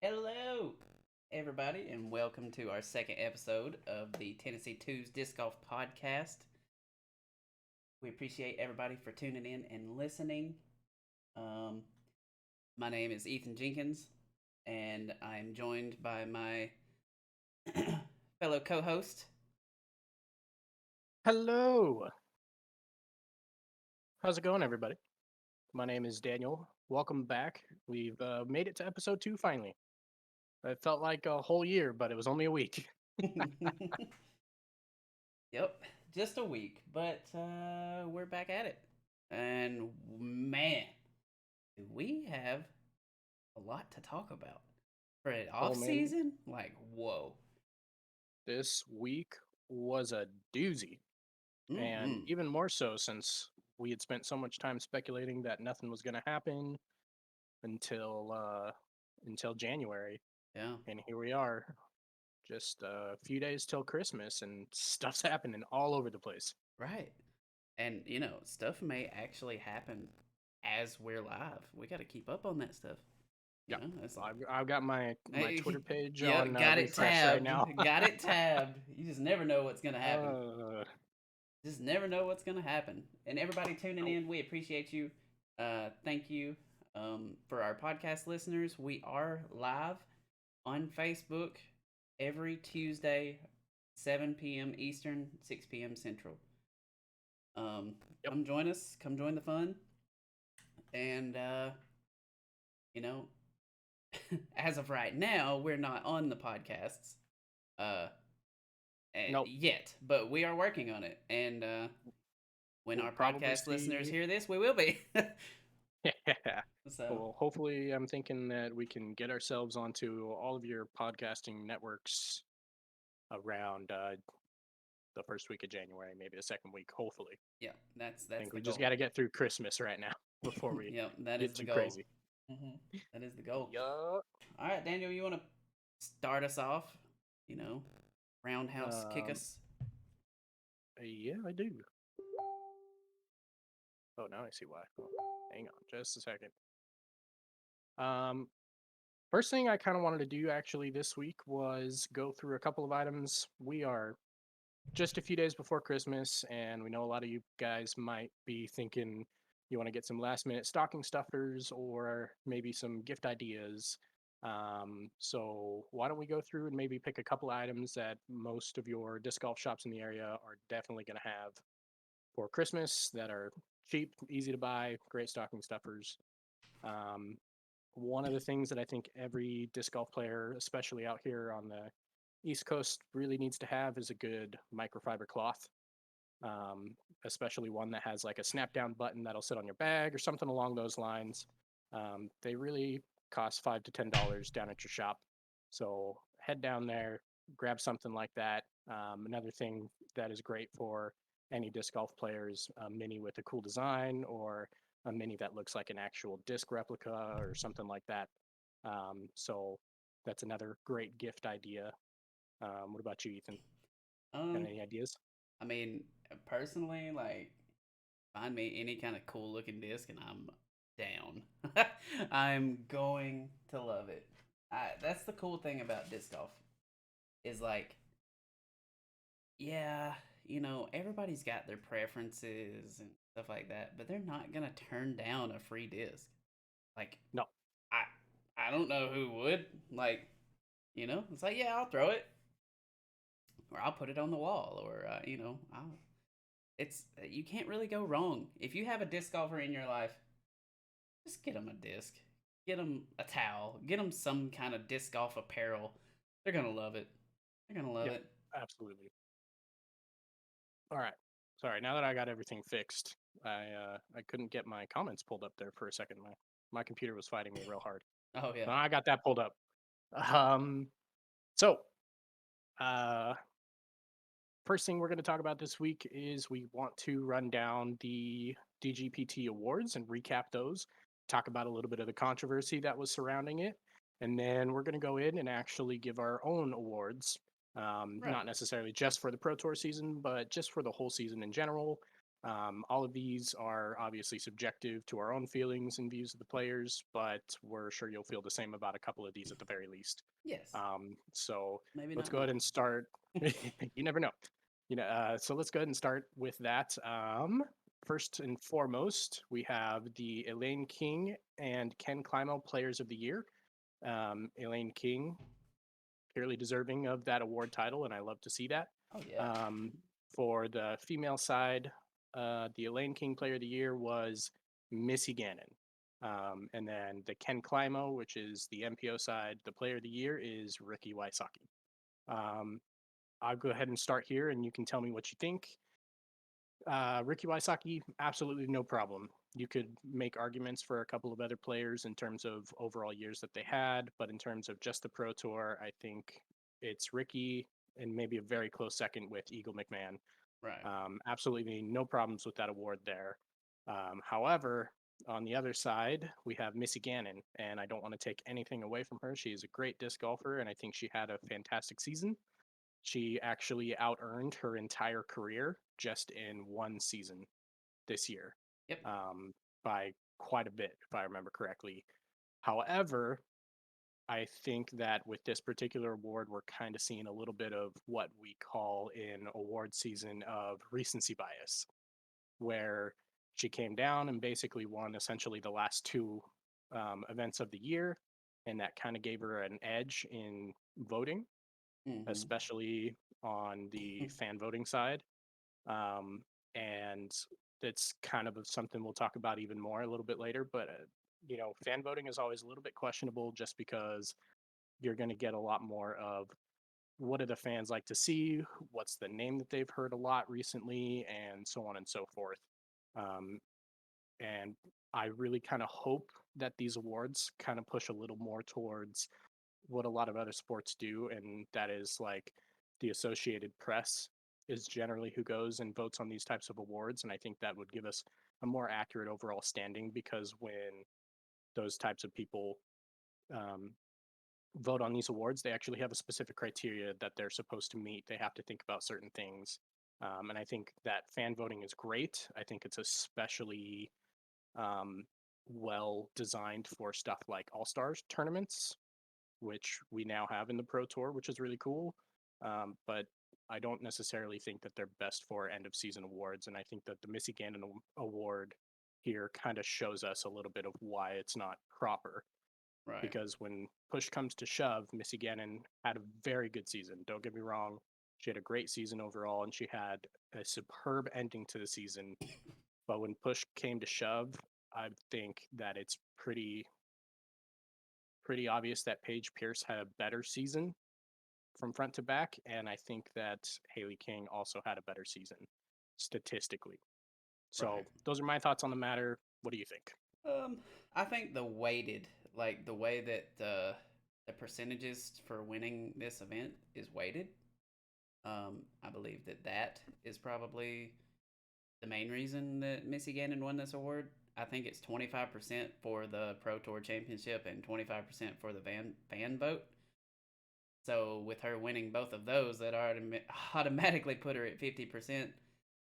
Hello, everybody, and welcome to our second episode of the Tennessee Twos Disc Golf Podcast. We appreciate everybody for tuning in and listening. Um, my name is Ethan Jenkins, and I'm joined by my fellow co host. Hello. How's it going, everybody? My name is Daniel. Welcome back. We've made it to episode 2 finally. It felt like a whole year, but it was only a week. Yep, just a week, but we're back at it. And man, do we have a lot to talk about for an Oh off man, season? Like, whoa. this week was a doozy. And Mm-mm. even more so since we had spent so much time speculating that nothing was going to happen until until January. Yeah. And here we are, just a few days till Christmas, and stuff's happening all over the place. Right. And stuff may actually happen as we're live. We got to keep up on that stuff. Yeah. It's Well, like, I've got my Twitter hey, page yep, on got it refresh right tabbed. now. Got it tabbed. You just never know what's gonna happen. uh, Just never know what's gonna happen. And everybody tuning nope. in, we appreciate you. Thank you. For our podcast listeners, we are live on Facebook every Tuesday, 7 p.m. Eastern, 6 p.m. Central. Yep. Come join us. Come join the fun. And you know, as of right now, we're not on the podcasts uh Nope. yet, but we are working on it. And when We'll our probably podcast listeners see. hear this, we will be. Yeah. So, Well, hopefully, I'm thinking that we can get ourselves onto all of your podcasting networks around the first week of January, maybe the second week. Hopefully, yeah, I that's think the we just goal. got to get through Christmas right now before we Yep, that is get the too goal. crazy. hmm That is the goal. Yup. All right, Daniel, you want to start us off? You know, roundhouse kick Um. us. Yeah, I do. Oh, now I see why. Oh, hang on, just a second. Um. First thing I kind of wanted to do actually this week was go through a couple of items. We are just a few days before Christmas, and we know a lot of you guys might be thinking you want to get some last minute stocking stuffers or maybe some gift ideas. So, why don't we go through and maybe pick a couple items that most of your disc golf shops in the area are definitely going to have for Christmas that are cheap, easy to buy, great stocking stuffers. Um, One of the things that I think every disc golf player, especially out here on the East Coast, really needs to have is a good microfiber cloth, especially one that has like a snap down button that'll sit on your bag or something along those lines. They really cost $5 to $10 down at your shop. So head down there, grab something like that. Another thing that is great for any disc golf players, a mini with a cool design or a mini that looks like an actual disc replica or something like that. So that's another great gift idea. What about you, Ethan? Got Um, any ideas? I mean, personally, like, find me any kind of cool looking disc, and I'm down. I'm going to love it. That's the cool thing about disc golf is like, yeah, everybody's got their preferences and stuff like that, but they're not gonna turn down a free disc. Like, No. I I don't know who would. Like, it's like, yeah, I'll throw it, or I'll put it on the wall, or I'll. It's you can't really go wrong if you have a disc golfer in your life. Just get them a disc, get them a towel, get them some kind of disc golf apparel. They're gonna love it. They're gonna love Yep. it. Absolutely. All right. Sorry. Now that I got everything fixed, I couldn't get my comments pulled up there for a second. My computer was fighting me real hard. Oh yeah. I got that pulled up. Um. So, uh, first thing we're going to talk about this week is we want to run down the DGPT awards and recap those, talk about a little bit of the controversy that was surrounding it, and then we're going to go in and actually give our own awards, Right. not necessarily just for the Pro Tour season, but just for the whole season in general. All of these are obviously subjective to our own feelings and views of the players, but we're sure you'll feel the same about a couple of these at the very least. Yes. So Maybe let's not go ahead more. and start. You never know. So let's go ahead and start with that. First and foremost, we have the Elaine King and Ken Climo Players of the Year. Elaine King, clearly deserving of that award title, and I love to see that. Oh yeah. Um, for the female side, the Elaine King Player of the Year was Missy Gannon. And then the Ken Climo, which is the MPO side, the Player of the Year is Ricky Wysocki. Um, I'll go ahead and start here, and you can tell me what you think. Ricky Wysocki, absolutely no problem. You could make arguments for a couple of other players in terms of overall years that they had, but in terms of just the Pro Tour, I think it's Ricky and maybe a very close second with Eagle McMahon. Right. Absolutely no problems with that award there. However, on the other side, we have Missy Gannon, and I don't want to take anything away from her. She is a great disc golfer, and I think she had a fantastic season. She actually out earned her entire career just in one season this year, Yep. by quite a bit, if I remember correctly. However, I think that with this particular award, we're kind of seeing a little bit of what we call in award season of recency bias, where she came down and basically won essentially the last two events of the year, and that kind of gave her an edge in voting, Mm-hmm. especially on the fan voting side. Um, and it's kind of something we'll talk about even more a little bit later. But, fan voting is always a little bit questionable just because you're going to get a lot more of what do the fans like to see, what's the name that they've heard a lot recently, and so on and so forth. Um, and I really kind of hope that these awards kind of push a little more towards what a lot of other sports do, and that is like the Associated Press is generally who goes and votes on these types of awards. And I think that would give us a more accurate overall standing because when those types of people um, vote on these awards, they actually have a specific criteria that they're supposed to meet. They have to think about certain things. And I think that fan voting is great. I think it's especially um, well designed for stuff like All Stars tournaments, which we now have in the Pro Tour, which is really cool. But I don't necessarily think that they're best for end of season awards. And I think that the Missy Gannon Award here kind of shows us a little bit of why it's not proper. Right. Because when push comes to shove, Missy Gannon had a very good season. Don't get me wrong. She had a great season overall, and she had a superb ending to the season. But when push came to shove, I think that it's pretty obvious that Paige Pierce had a better season from front to back, and I think that Haley King also had a better season statistically. So Right. those are my thoughts on the matter. What do you think? Um, I think the weighted, like the way that the percentages for winning this event is weighted. I believe that that is probably the main reason that Missy Gannon won this award. I think it's 25% for the Pro Tour Championship and 25% for the fan vote. So with her winning both of those, that automatically put her at 50%.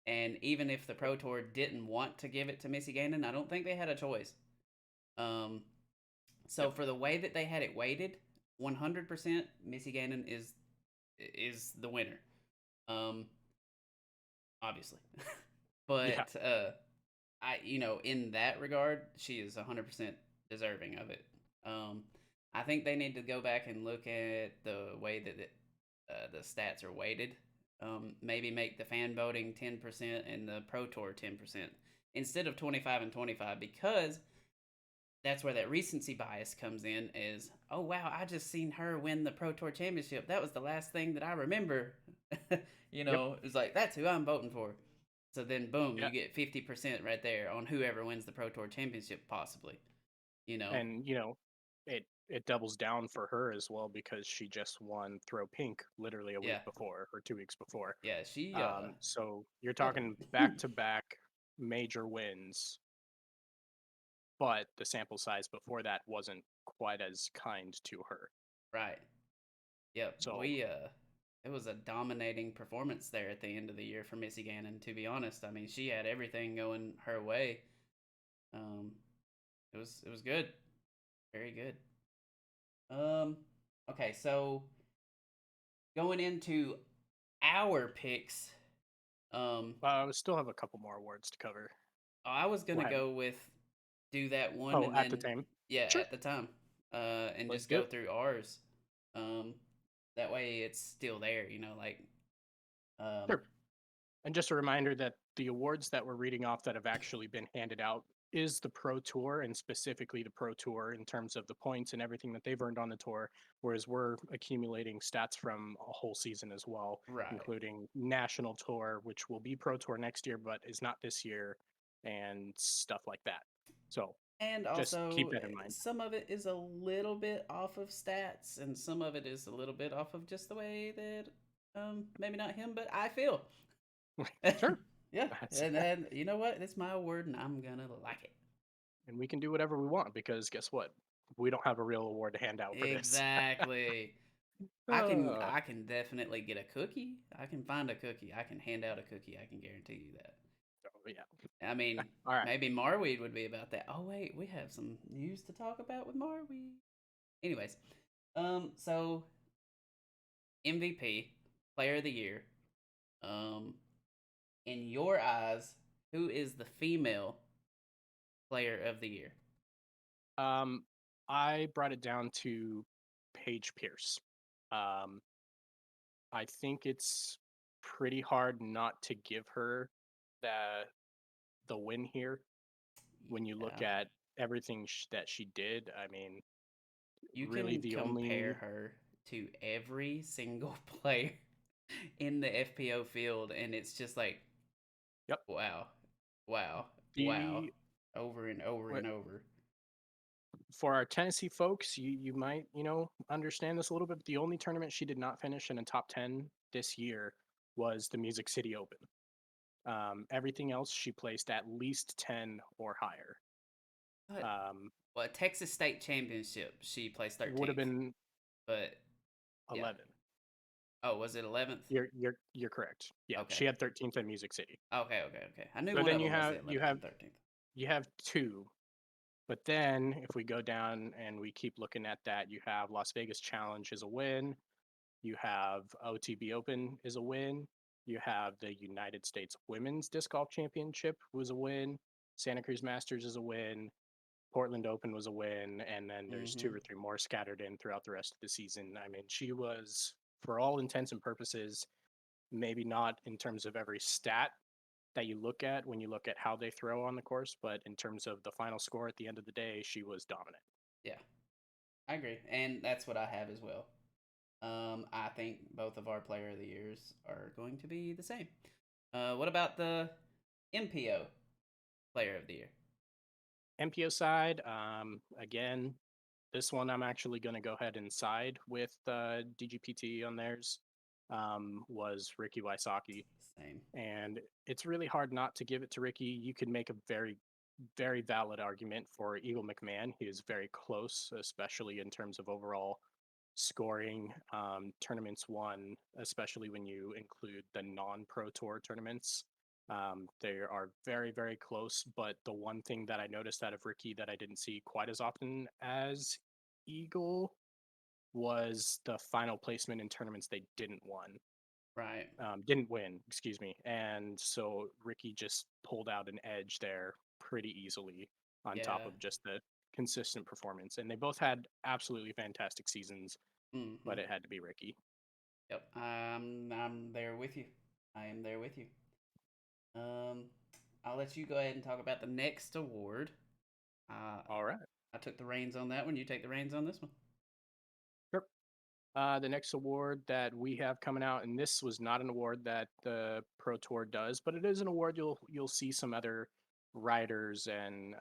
And even if the Pro Tour didn't want to give it to Missy Gannon, I don't think they had a choice. Um, so Yep. for the way that they had it weighted, 100% Missy Gannon is the winner. Um, obviously, Yeah. but in that regard, she is 100% deserving of it. Um, I think they need to go back and look at the way that the stats are weighted. Maybe make the fan voting 10% and the Pro Tour 10% instead of 25 and 25 because that's where that recency bias comes in is, oh wow, I just seen her win the Pro Tour Championship. That was the last thing that I remember. Yep. It's like that's who I'm voting for. So then boom, Yeah. you get 50% right there on whoever wins the Pro Tour Championship possibly. You know. And it doubles down for her as well because she just won Throw Pink literally a week Yeah. before or 2 weeks before. Yeah, So you're killed talking it. back to back major wins, but the sample size before that wasn't quite as kind to her. Right. Yep. So We it was a dominating performance there at the end of the year for Missy Gannon. To be honest, I mean, she had everything going her way. Um, it was good, very good. Um, okay, so going into our picks, We still have a couple more awards to cover. I was Go gonna ahead. go with do that one Oh, and at the then time. yeah, Sure. at the time, and Let's just do go it. through ours. Um, that way it's still there, like um, Sure. And just a reminder that the awards that we're reading off that have actually been handed out is the Pro Tour, and specifically the Pro Tour in terms of the points and everything that they've earned on the tour, whereas we're accumulating stats from a whole season as well, right. including National Tour, which will be Pro Tour next year, but is not this year, and stuff like that. So And just keep also, that in mind. some of it is a little bit off of stats, and some of it is a little bit off of just the way that, maybe not him, but I feel. Sure. Yeah, That's and then you know what? It's my award, and I'm gonna like it. and we can do whatever we want because guess what? We don't have a real award to hand out for this. Exactly. I can Uh, I can definitely get a cookie. I can find a cookie. I can hand out a cookie. I can guarantee you that. yeah. I mean, All right. maybe Marweed would be about that. Oh wait, we have some news to talk about with Marweed. Anyways, so MVP, Player of the Year. Um, in your eyes, who is the female Player of the Year? Um, I brought it down to Paige Pierce. Um, I think it's pretty hard not to give her the win here when you look Yeah, at everything that she did. I mean, you really can the compare only her to every single player in the FPO field, and it's just like, yep. wow, wow, wow, The over and over wh- and over. for our Tennessee folks, you might understand this a little bit. But the only tournament she did not finish in a top 10 this year was the Music City Open. Everything else she placed at least 10 or higher. But Um, well, Texas State Championship, she placed would have 13th. been But yeah. 11. Oh, was it 11th? You're correct. Yeah, Okay. she had 13th at Music City. Okay, okay, okay. I knew So one then of you them was have the you 11th have and 13th. you have two. But then if we go down and we keep looking at that, you have Las Vegas Challenge is a win. You have OTB Open is a win. You have the United States Women's Disc Golf Championship was a win. Santa Cruz Masters is a win. Portland Open was a win, and then there's two Mm-hmm. or three more scattered in throughout the rest of the season. I mean, she was, for all intents and purposes, maybe not in terms of every stat that you look at when you look at how they throw on the course, but in terms of the final score at the end of the day, she was dominant. Yeah, I agree, and that's what I have as well. I think both of our Player of the Years are going to be the same. What about the MPO Player of the Year? MPO side, again, this one I'm actually going to go ahead and side with DGPT on theirs. Was Ricky Wysocki, Same. and it's really hard not to give it to Ricky. You could make a very, very valid argument for Eagle McMahon. He is very close, especially in terms of overall scoring. Tournaments won, especially when you include the non-pro tour tournaments. They are very, very close. But the one thing that I noticed out of Ricky that I didn't see quite as often as Eagle was the final placement in tournaments they Right. didn't win, excuse me. And so Ricky just pulled out an edge there pretty easily on top Yeah. of just the consistent performance. And they both had absolutely fantastic seasons, Mm-hmm. but it had to be Ricky. Yep. I'm there with you. I am there with you. Um, I'll let you go ahead and talk about the next award. Uh, All right. I took the reins on that one. You take the reins on this one. Sure. The next award that we have coming out, and this was not an award that the Pro Tour does, but it is an award you'll see some other riders and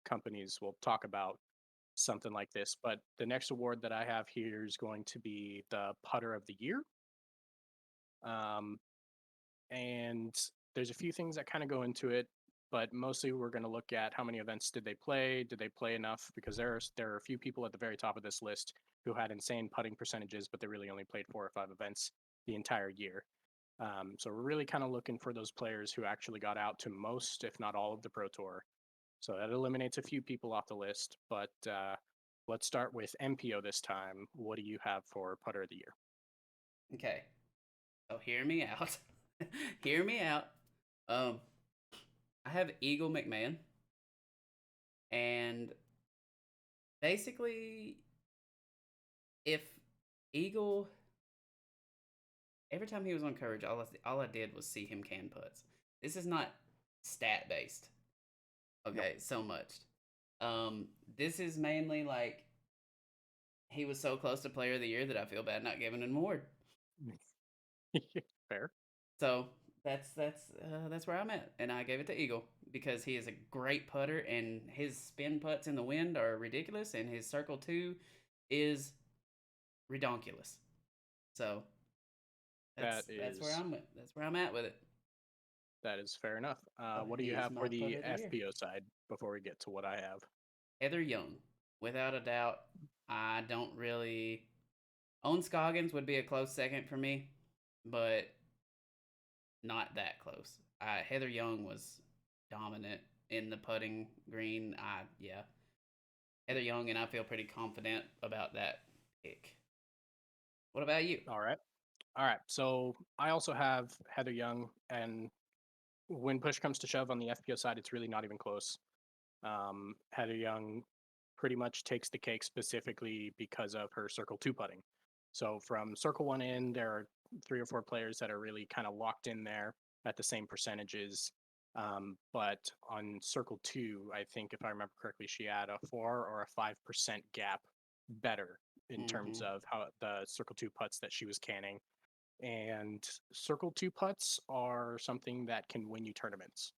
companies will talk about something like this. But the next award that I have here is going to be the Putter of the Year. Um, and there's a few things that kind of go into it. but mostly we're going to look at how many events did they play? Did they play enough? Because there are a few people at the very top of this list who had insane putting percentages, but they really only played 4 or 5 events the entire year. So we're really kind of looking for those players who actually got out to most, if not all, of the Pro Tour. So that eliminates a few people off the list. But let's start with MPO this time. What do you have for putter of the year? Okay. So hear me out. Hear me out. Um, I have Eagle McMahon, and basically, if Eagle, every time he was on Courage, all I did was see him can putts. This is not stat based. No. Okay, so much. This is mainly like he was so close to Player of the Year that I feel bad not giving him an award. Fair. So that's where I'm at, and I gave it to Eagle because he is a great putter, and his spin putts in the wind are ridiculous, and his circle two is redonkulous. So that's where I'm at with it. That is fair enough. So What do you he's have my for the putter of the year. FPO side before we get to what I have? Heather Young, without a doubt. I don't really own Scoggins would be a close second for me, but not that close. Heather Young was dominant in the putting green. Yeah, Heather Young, and I feel pretty confident about that pick. What about you? All right. All right. So I also have Heather Young, and when push comes to shove on the FPO side, it's really not even close. Heather Young pretty much takes the cake specifically because of her circle two putting. So from circle one in, there are 3 or 4 players that are really kind of locked in there at the same percentages. But on circle two, I think if I remember correctly, she had a 4 or 5% gap better in terms Mm-hmm. of how the circle two putts that she was canning. And circle two putts are something that can win you tournaments.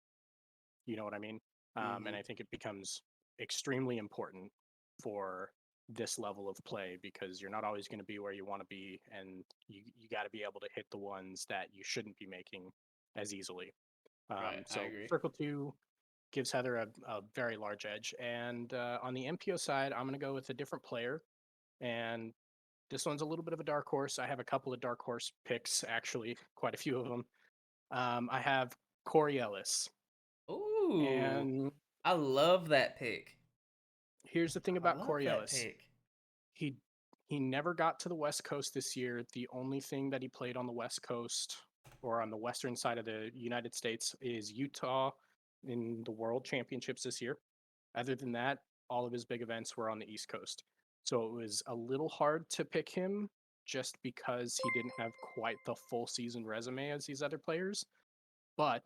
You know what I mean? And Mm-hmm. I think it becomes extremely important for this level of play because you're not always going to be where you want to be, and you got to be able to hit the ones that you shouldn't be making as easily. Right, I So agree. circle two gives Heather a very large edge, and on the MPO side, I'm going to go with a different player, and this one's a little bit of a dark horse. I have a couple of dark horse picks, actually, quite a few of them. I have Corey Ellis, Ooh, and I love that pick. here's the thing I about love Corey that Ellis. pick. He he never got to the West Coast this year. The only thing that he played on the West Coast or on the western side of the United States is Utah in the World Championships this year. Other than that, all of his big events were on the East Coast. So it was a little hard to pick him just because he didn't have quite the full season resume as these other players. But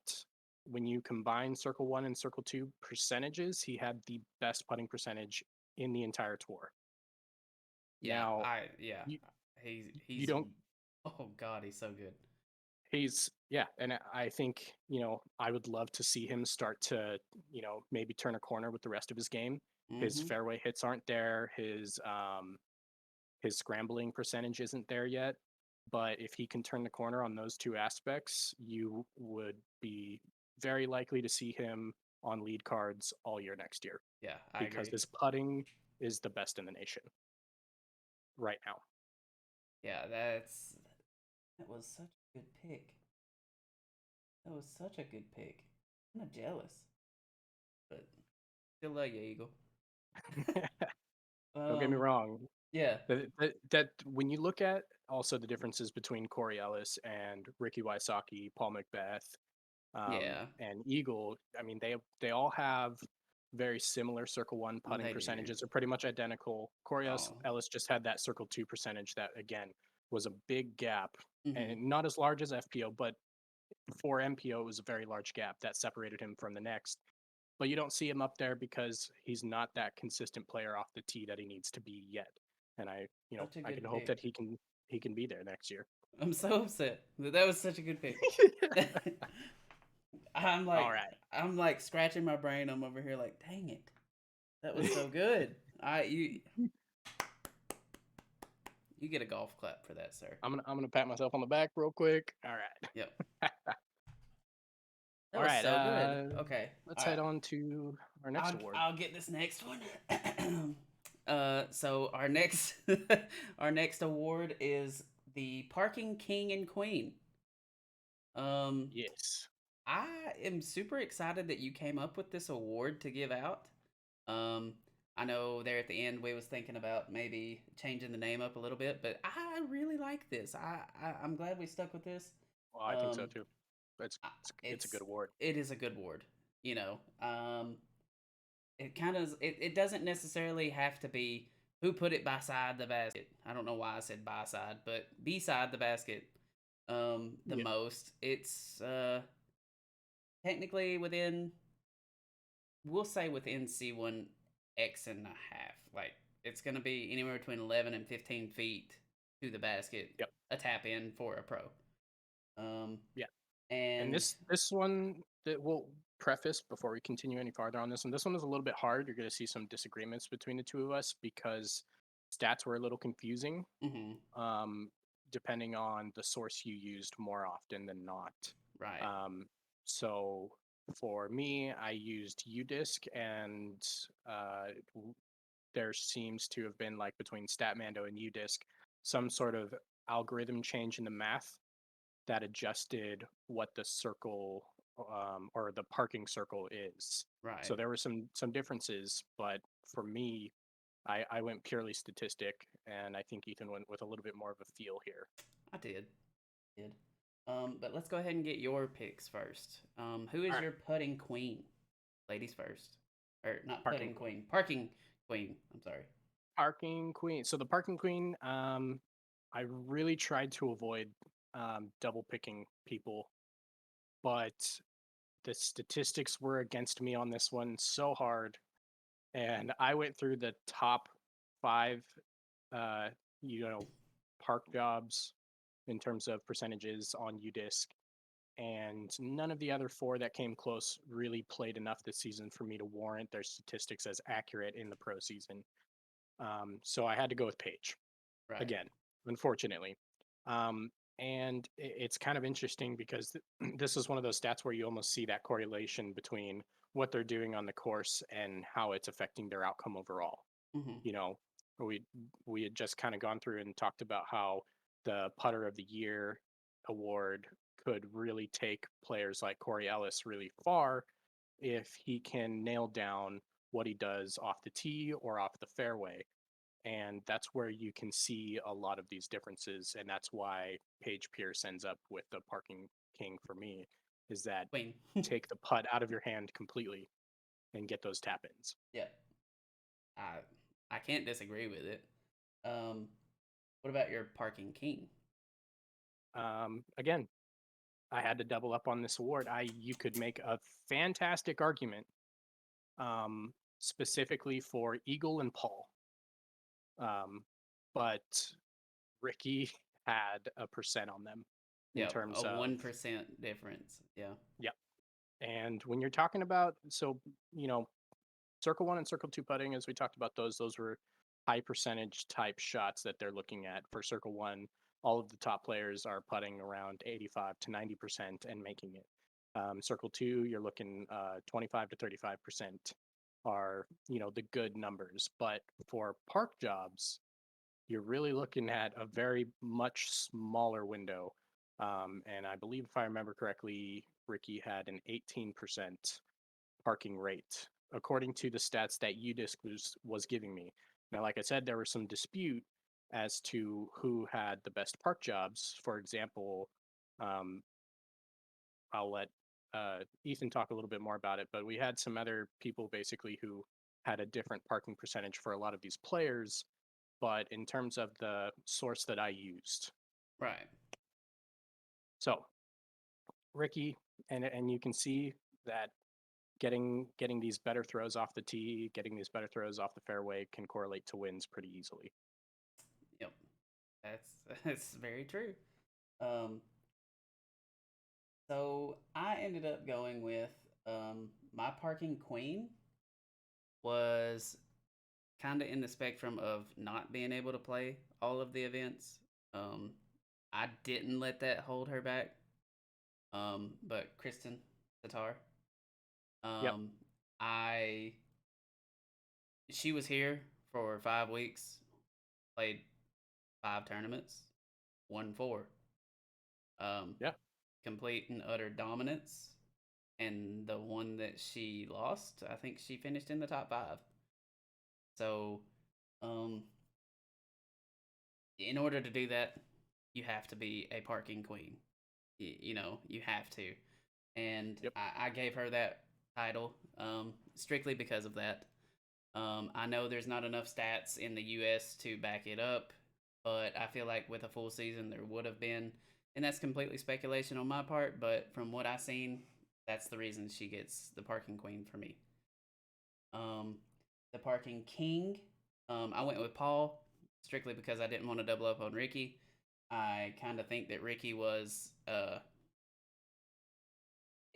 when you combine Circle 1 and Circle 2 percentages, he had the best putting percentage in the entire tour. Yeah, Now, yeah. you, you He's don't, oh god, he's so good. yeah, and I think, I would love to see him start to, maybe turn a corner with the rest of his game. His Mm-hmm. fairway hits aren't there. His scrambling percentage isn't there yet. But if he can turn the corner on those 2 aspects, you would be very likely to see him on lead cards all year next year Yeah, I because agree. his putting is the best in the nation right now. Yeah, that was such a good pick. That was such a good pick. I'm not jealous, but still love you, Eagle. Don't get me um, wrong. yeah, That when you look at also the differences between Corey Ellis and Ricky Wysocki, Paul Macbeth, yeah, and Eagle, I mean they all have very similar circle one putting they do. percentages. Are pretty much identical. Corey Oh, Ellis just had that circle two percentage that again was a big gap mm-hmm. and not as large as FPO, but for MPO it was a very large gap that separated him from the next. But you don't see him up there because he's not that consistent player off the tee that he needs to be yet. And Such a I can good hope pick. that he can be there next year. I'm so upset. That was such a good pick. I'm All like right. I'm like scratching my brain. I'm over here like, dang it, that was so good. You get a golf clap for that, sir. I'm gonna pat myself on the back real quick. All right. Yep. That All was right. so good. Okay. Let's All right. head on to our next award. I'll get this next one. So our next our next award is the Parking King and Queen. Um, Yes. I am super excited that you came up with this award to give out. Um, I know there at the end we was thinking about maybe changing the name up a little bit, but I really like this. I'm glad we stuck with this. Well, I think so Um, too. It's a good it's award. it is a good award. You know, it kind of it doesn't necessarily have to be who put it beside the basket. I don't know why I said by side, but beside the basket. The Yeah. most. It's technically within, we'll say within C1 X and a half. Like it's gonna be anywhere between 11 and 15 feet to the basket. Yep. A tap in for a pro. Um, Yeah. And and this one that we'll preface before we continue any farther on this one. This one is a little bit hard. You're going to see some disagreements between the two of us because stats were a little confusing, mhm, um, depending on the source you used more often than not. right, Um, so for me, I used UDisc, and there seems to have been, like, between StatMando and UDisc, some sort of algorithm change in the math that adjusted what the circle, or the parking circle is. right. So there were some differences, but for me, I went purely statistic, and I think Ethan went with a little bit more of a feel here. I did. But let's go ahead and get your picks first. Who is All right, your putting queen? Ladies first, or not parking putting queen. queen, parking queen. I'm sorry. Parking queen. So the parking queen, I really tried to avoid double picking people, but the statistics were against me on this one so hard, and I went through the top five, uh, you know, park jobs in terms of percentages on UDisc, and none of the other four that came close really played enough this season for me to warrant their statistics as accurate in the pro season. So I had to go with Page Right. again, unfortunately. Um, and it's kind of interesting because this is one of those stats where you almost see that correlation between what they're doing on the course and how it's affecting their outcome overall. Mm-hmm. You know, we we had just kind of gone through and talked about how the Putter of the Year award could really take players like Corey Ellis really far if he can nail down what he does off the tee or off the fairway. And that's where you can see a lot of these differences, and that's why Paige Pierce ends up with the parking king for me, is that Queen. take the putt out of your hand completely and get those tap ins. Yeah. I I can't disagree with it. Um, what about your parking king? Again, I had to double up on this award. You could make a fantastic argument, specifically for Eagle and Paul, um, but Ricky had a percent on them in Yeah, terms a of 1% difference. Yeah. yeah. And when you're talking about, so, you know, circle one and circle two putting, as we talked about those were high percentage type shots that they're looking at. For circle one, all of the top players are putting around 85 to 90% and making it. Circle two, you're looking 25 to 35% are, you know, the good numbers. But for park jobs, you're really looking at a very much smaller window. And I believe, if I remember correctly, Ricky had an 18% parking rate, according to the stats that UDisc was giving me. Now, like I said, there was some dispute as to who had the best park jobs. For example, um, I'll let Ethan talk a little bit more about it, but we had some other people basically who had a different parking percentage for a lot of these players. But in terms of the source that I used, Right. so Ricky, and you can see that getting these better throws off the tee, getting these better throws off the fairway can correlate to wins pretty easily. Yep. That's that's very true. Um, so I ended up going with my parking queen was kind of in the spectrum of not being able to play all of the events. I didn't let that hold her back. But Kristen, Tatar. Yep. Um, I she was here for 5 weeks, played 5 tournaments, won four. Um, Yeah. complete and utter dominance. And the one that she lost, I think she finished in the top five. So, um, in order to do that, you have to be a parking queen. You know, you have to. And Yep. I gave her that title strictly because of that. I know there's not enough stats in the US to back it up, but I feel like with a full season there would have been, and that's completely speculation on my part, but from what I've seen, that's the reason she gets the parking queen for me. Um, the parking king, I went with Paul strictly because I didn't want to double up on Ricky. I kind of think that Ricky was,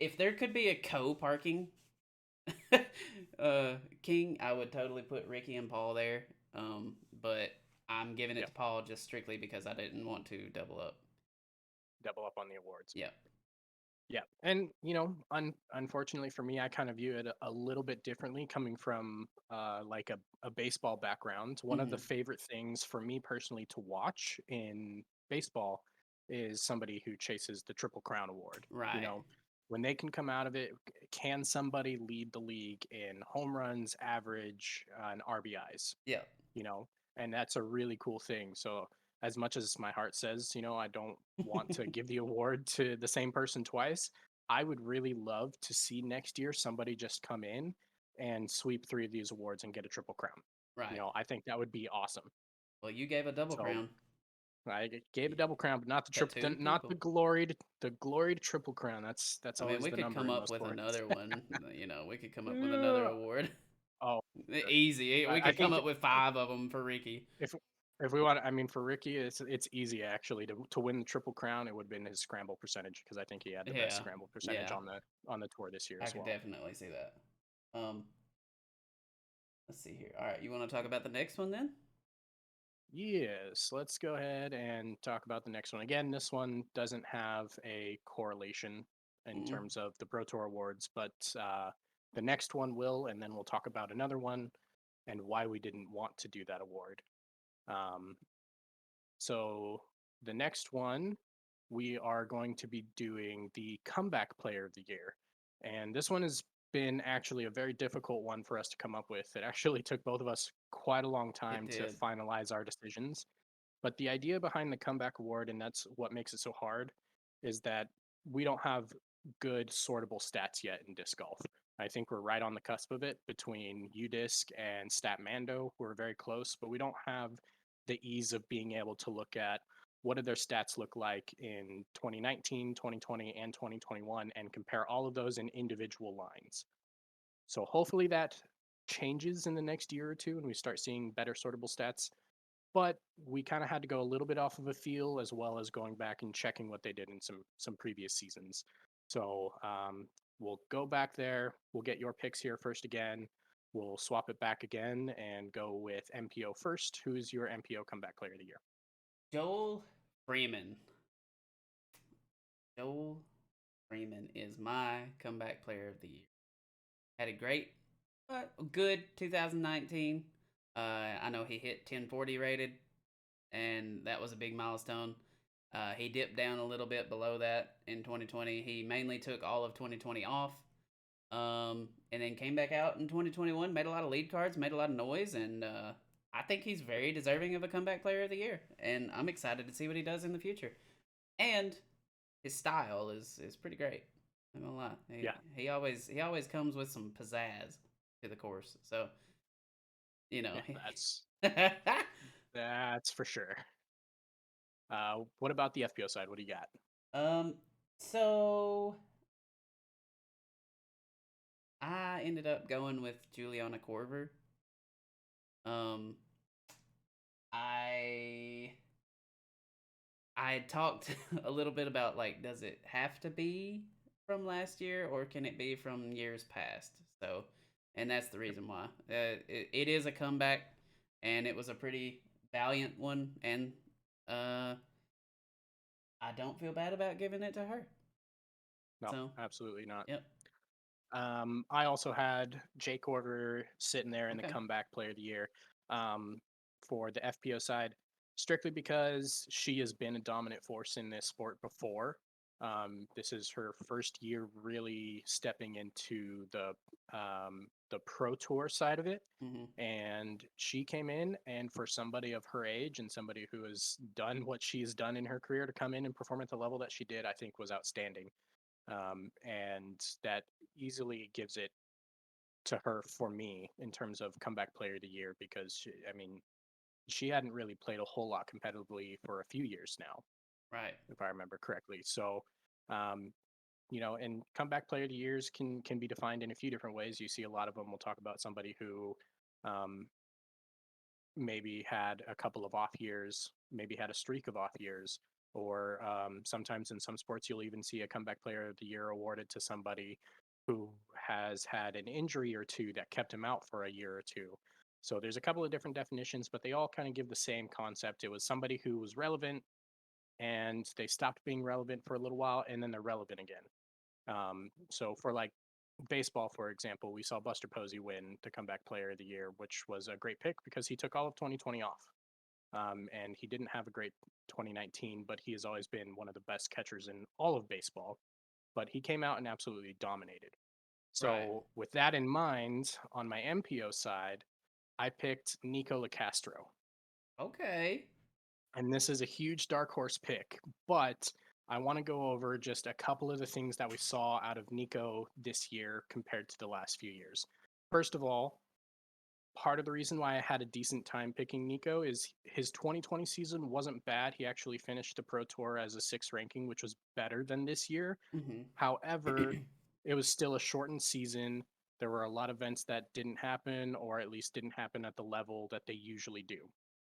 if there could be a co-parking king, I would totally put Ricky and Paul there. But I'm giving it Yep. to Paul just strictly because I didn't want to double up. Double up on the awards. Yep. Yeah, and unfortunately for me, I kind of view it a little bit differently, coming from like a baseball background. One of the Hmm. favorite things for me personally to watch in baseball is somebody who chases the Triple Crown award. You Right. know, when they can come out of it, can somebody lead the league in home runs, average, and RBIs? Yep. You know, and that's a really cool thing. So as much as my heart says, I don't want to give the award to the same person twice, I would really love to see next year somebody just come in and sweep three of these awards and get a triple crown. Right. I think that would be awesome. Well, you gave a double So crown. gave a double crown, but not the To triple, two not people. the glory to triple crown. That's I mean, always we the could number come in up most with sports. another one. We could come up with another Yeah. award. Oh, sure. Easy. We I could come think up with 5 of them for Ricky. if we want, I mean, for Ricky, it's easy actually to win the triple crown. It would have been his scramble percentage because I think he had the best Yeah. scramble percentage Yeah. on the tour this year I as could well. definitely see that. Um, let's see here. All right, you want to talk about the next one then? Yes, let's go ahead and talk about the next one. Again, this one doesn't have a correlation in Mm. terms of the Pro Tour awards, but the next one will, and then we'll talk about another one and why we didn't want to do that award. Um, so the next one, we are going to be doing the Comeback Player of the Year. And this one has been actually a very difficult one for us to come up with. It actually took both of us quite a long It time to did. finalize our decisions. But the idea behind the Comeback Award, and that's what makes it so hard, is that we don't have good sortable stats yet in disc golf. I think we're right on the cusp of it between UDisc and Statmando. We're very close, but we don't have the ease of being able to look at what did their stats look like in 2019, 2020, and 2021 and compare all of those in individual lines. So hopefully that changes in the next year or two and we start seeing better sortable stats. But we kind of had to go a little bit off of a feel as well as going back and checking what they did in some previous seasons. So we'll go back there. We'll get your picks here first again. We'll swap it back again and go with MPO first. Who's your MPO comeback player of the year? Joel Freeman. Joel Freeman is my comeback player of the year. Had a great, good 2019. I know he hit 1040 rated, and that was a big milestone. He dipped down a little bit below that in 2020. He mainly took all of 2020 off, and then came back out in 2021, made a lot of lead cards, made a lot of noise, and I think he's very deserving of a comeback player of the year. And I'm excited to see what he does in the future. And his style is pretty great. I'm gonna lie. Yeah, He always comes with some pizzazz to the course. So you know. yeah, that's for sure. What about the FPO side? What do you got? um. So I ended up going with Juliana Korver. Um. I I had talked a little bit about, like, does it have to be from last year or can it be from years past? So, and that's the Yep. reason why. It is a comeback, and it was a pretty valiant one, and uh, I don't feel bad about giving it to her. No, So, absolutely not. yep. I also had Jake Order sitting there in the Okay. comeback player of the year um, for the FPO side, strictly because she has been a dominant force in this sport before. This is her first year really stepping into the pro tour side of it, Hmm. and she came in, and for somebody of her age and somebody who has done what she's done in her career to come in and perform at the level that she did, I think was outstanding. And that easily gives it to her for me in terms of comeback player of the year because I mean, she hadn't really played a whole lot competitively for a few years now, Right. if I remember correctly. So, um, and comeback player of the years can be defined in a few different ways. You see a lot of them will talk about somebody who um, maybe had a couple of off years, maybe had a streak of off years, or sometimes in some sports you'll even see a comeback player of the year awarded to somebody who has had an injury or two that kept him out for a year or two. So there's a couple of different definitions, but they all kind of give the same concept. It was somebody who was relevant and they stopped being relevant for a little while and then they're relevant again. So for like baseball, for example, we saw Buster Posey win the comeback player of the year, which was a great pick because he took all of 2020 off. And he didn't have a great 2019, but he has always been one of the best catchers in all of baseball. But he came out and absolutely dominated. Right. So, with that in mind, on my MPO side, I picked Nico Lacastro. Okay. And this is a huge dark horse pick, but I want to go over just a couple of the things that we saw out of Nico this year compared to the last few years. First of all, part of the reason why I had a decent time picking Nico is his 2020 season wasn't bad. He actually finished the Pro Tour as a sixth ranking, which was better than this year. Hmm. However, it was still a shortened season. There were a lot of events that didn't happen, or at least didn't happen at the level that they usually do.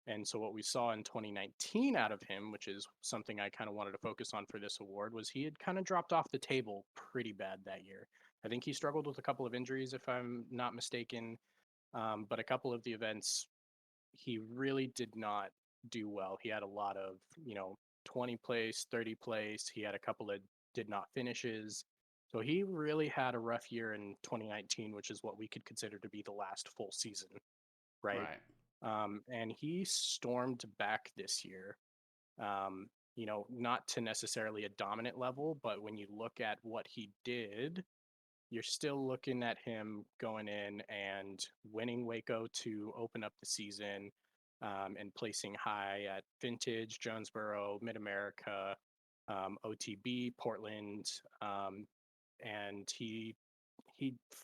And so, what we saw in 2019 out of him, which is something I kind of wanted to focus on for this award, was he had kind of dropped off the table pretty bad that year. I think he struggled with a couple of injuries, if I'm not mistaken. But a couple of the events, he really did not do well. He had a lot of, 20 place, 30 place. He had a couple of did not finishes. So he really had a rough year in 2019, which is what we could consider to be the last full season, right? Right. And he stormed back this year. Not to necessarily a dominant level, but when you look at what he did, you're still looking at him going in and winning Waco to open up the season, and placing high at Vintage, Jonesboro, Mid America, OTB, Portland, and he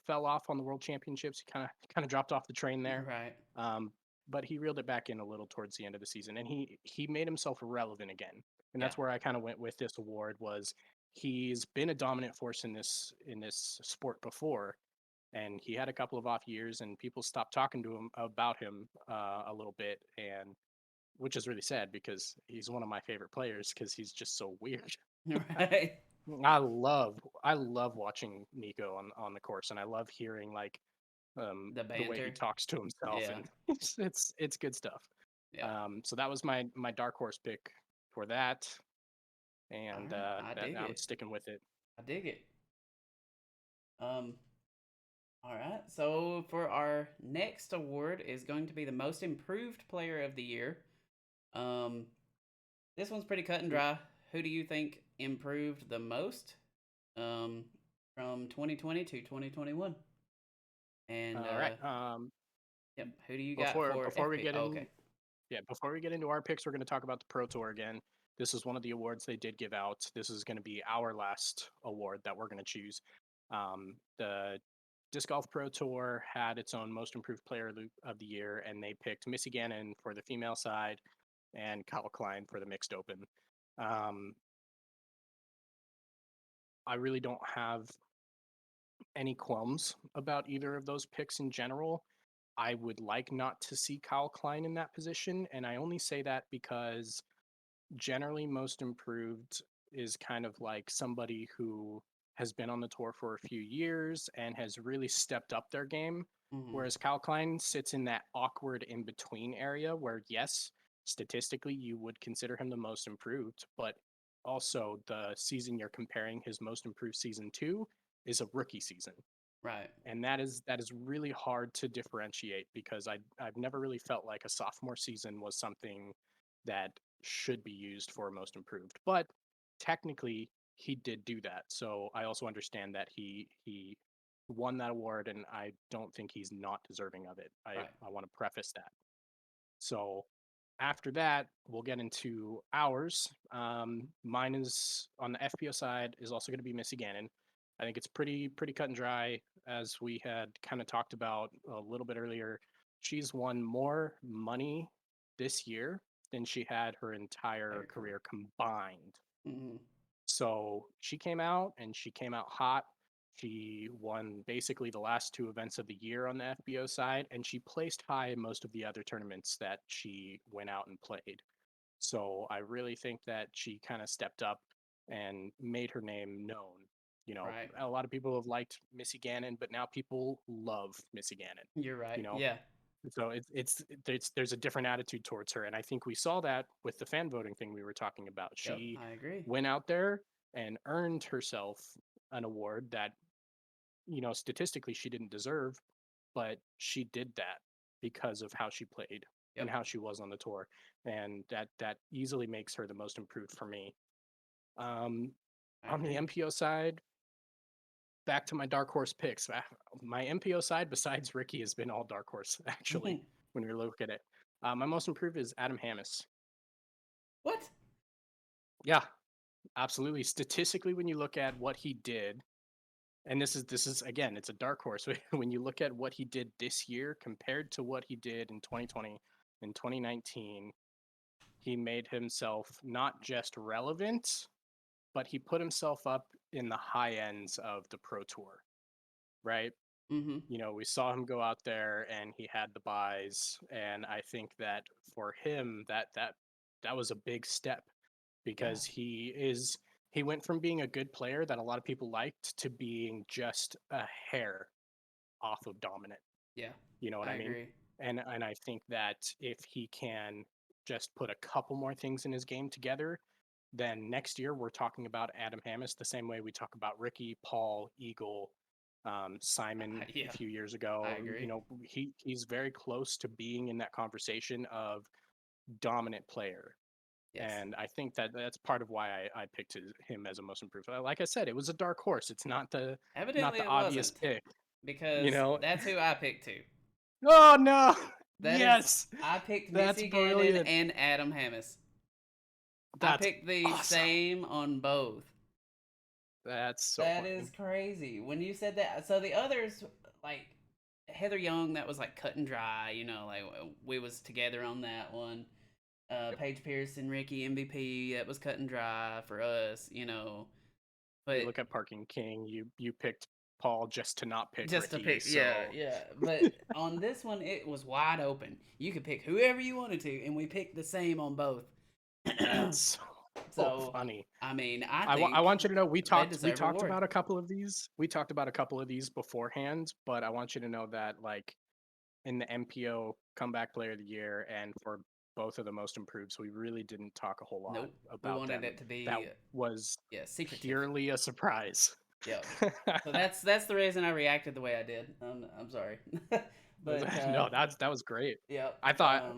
fell off on the World Championships. He kind of dropped off the train there, Right. um, but he reeled it back in a little towards the end of the season, and he made himself relevant again. And Yeah. that's where I kind of went with this award was he's been a dominant force in this sport before, and he had a couple of off years, and people stopped talking to him about him a little bit, and which is really sad because he's one of my favorite players because he's just so weird. Right. I love watching Nico on the course, and I love hearing like The the way he banter. talks to himself, Yeah. and it's good stuff. Yeah. So that was my dark horse pick for that, All and right. I that dig I'm it. sticking with it. I dig it. Um. All right. So for our next award is going to be the most improved player of the year. Um. This one's pretty cut and Ooh, dry. Who do you think improved the most? Um. From 2020 to 2021. And all right. yep. Who do you got Before for before we FP? get Oh, in, okay. yeah, before we get into our picks, we're going to talk about the Pro Tour again. This is one of the awards they did give out. This is going to be our last award that we're going to choose. The Disc Golf Pro Tour had its own Most Improved Player of the Year, and they picked Missy Gannon for the female side and Kyle Klein for the mixed open. Um, I really don't have any qualms about either of those picks in general. I would like not to see Kyle Klein in that position, and I only say that because generally most improved is kind of like somebody who has been on the tour for a few years and has really stepped up their game. Mm-hmm. Whereas Kyle Klein sits in that awkward in between area where, yes, statistically you would consider him the most improved, but also the season you're comparing his most improved season to is a rookie season. Right. And that is really hard to differentiate because I've never really felt like a sophomore season was something that should be used for most improved. But technically he did do that. So I also understand that he won that award and I don't think he's not deserving of it. Right. I want to preface that. So after that, we'll get into ours. Mine is on the FPO side is also going to be Missy Gannon. I think it's pretty cut and dry, as we had kind of talked about a little bit earlier. She's won more money this year than she had her entire Very cool. career combined. Hmm. So she came out and she came out hot. She won basically the last two events of the year on the FBO side, and she placed high in most of the other tournaments that she went out and played. So I really think that she kind of stepped up and made her name known. You know, Right. a lot of people have liked Missy Gannon, but now people love Missy Gannon. You're right. You know, Yeah. so there's a different attitude towards her, and I think we saw that with the fan voting thing we were talking about. Yep. She I agree. went out there and earned herself an award that, you know, statistically she didn't deserve, but she did that because of how she played and Yep. how she was on the tour, and that easily makes her the most improved for me. Um, I on the agree. MPO side, back to my dark horse picks. My MPO side, besides Ricky, has been all dark horse actually. When we look at it, my most improved is Adam Hammis. What? Yeah, absolutely. Statistically, when you look at what he did, and this is again, it's a dark horse. When you look at what he did this year compared to what he did in 2020 and 2019, he made himself not just relevant, but he put himself up in the high ends of the pro tour, right? Mm-hmm. You know, we saw him go out there and he had the buys, and I think that for him that was a big step Yeah. because he went from being a good player that a lot of people liked to being just a hair off of dominant. Yeah. You know what I I mean? agree. And I think that if he can just put a couple more things in his game together, then next year we're talking about Adam Hammis the same way we talk about Ricky, Paul, Eagle, Simon a Yeah. few years I ago. You agree. know, he's very close to being in that conversation of dominant player. Yes. And I think that that's part of why I picked him as a most improved. Like I said, it was a dark horse. It's not Evidently, the it obvious wasn't pick, you because know. that's who I picked too. Oh no! That is, Yes, I picked that's Missy Gannon brilliant. and Adam Hammis. I That's picked the awesome. same on both. That's so That funny. is crazy. When you said that, so the others, like Heather Young, that was like cut and dry. You know, like we was together on that one. Yep. Paige Pearson, Ricky MVP, that was cut and dry for us. You know, You but look at Parking King. You picked Paul just to not pick just to Ricky. pick, yeah, So yeah. But on this one, it was wide open. You could pick whoever you wanted to, and we picked the same on both. that's so So, funny. I mean, I I think want you to know they we deserve a talked award. about a couple of these. We talked about a couple of these beforehand, but I want you to know that like in the MPO comeback player of the year and for both of the most improved, so we really didn't talk a whole lot Nope. We about wanted them. it to That be, was yeah, secretive. purely a surprise. Yep. So that's the reason I reacted the way I did. I'm sorry, but No, that was great. yep. I thought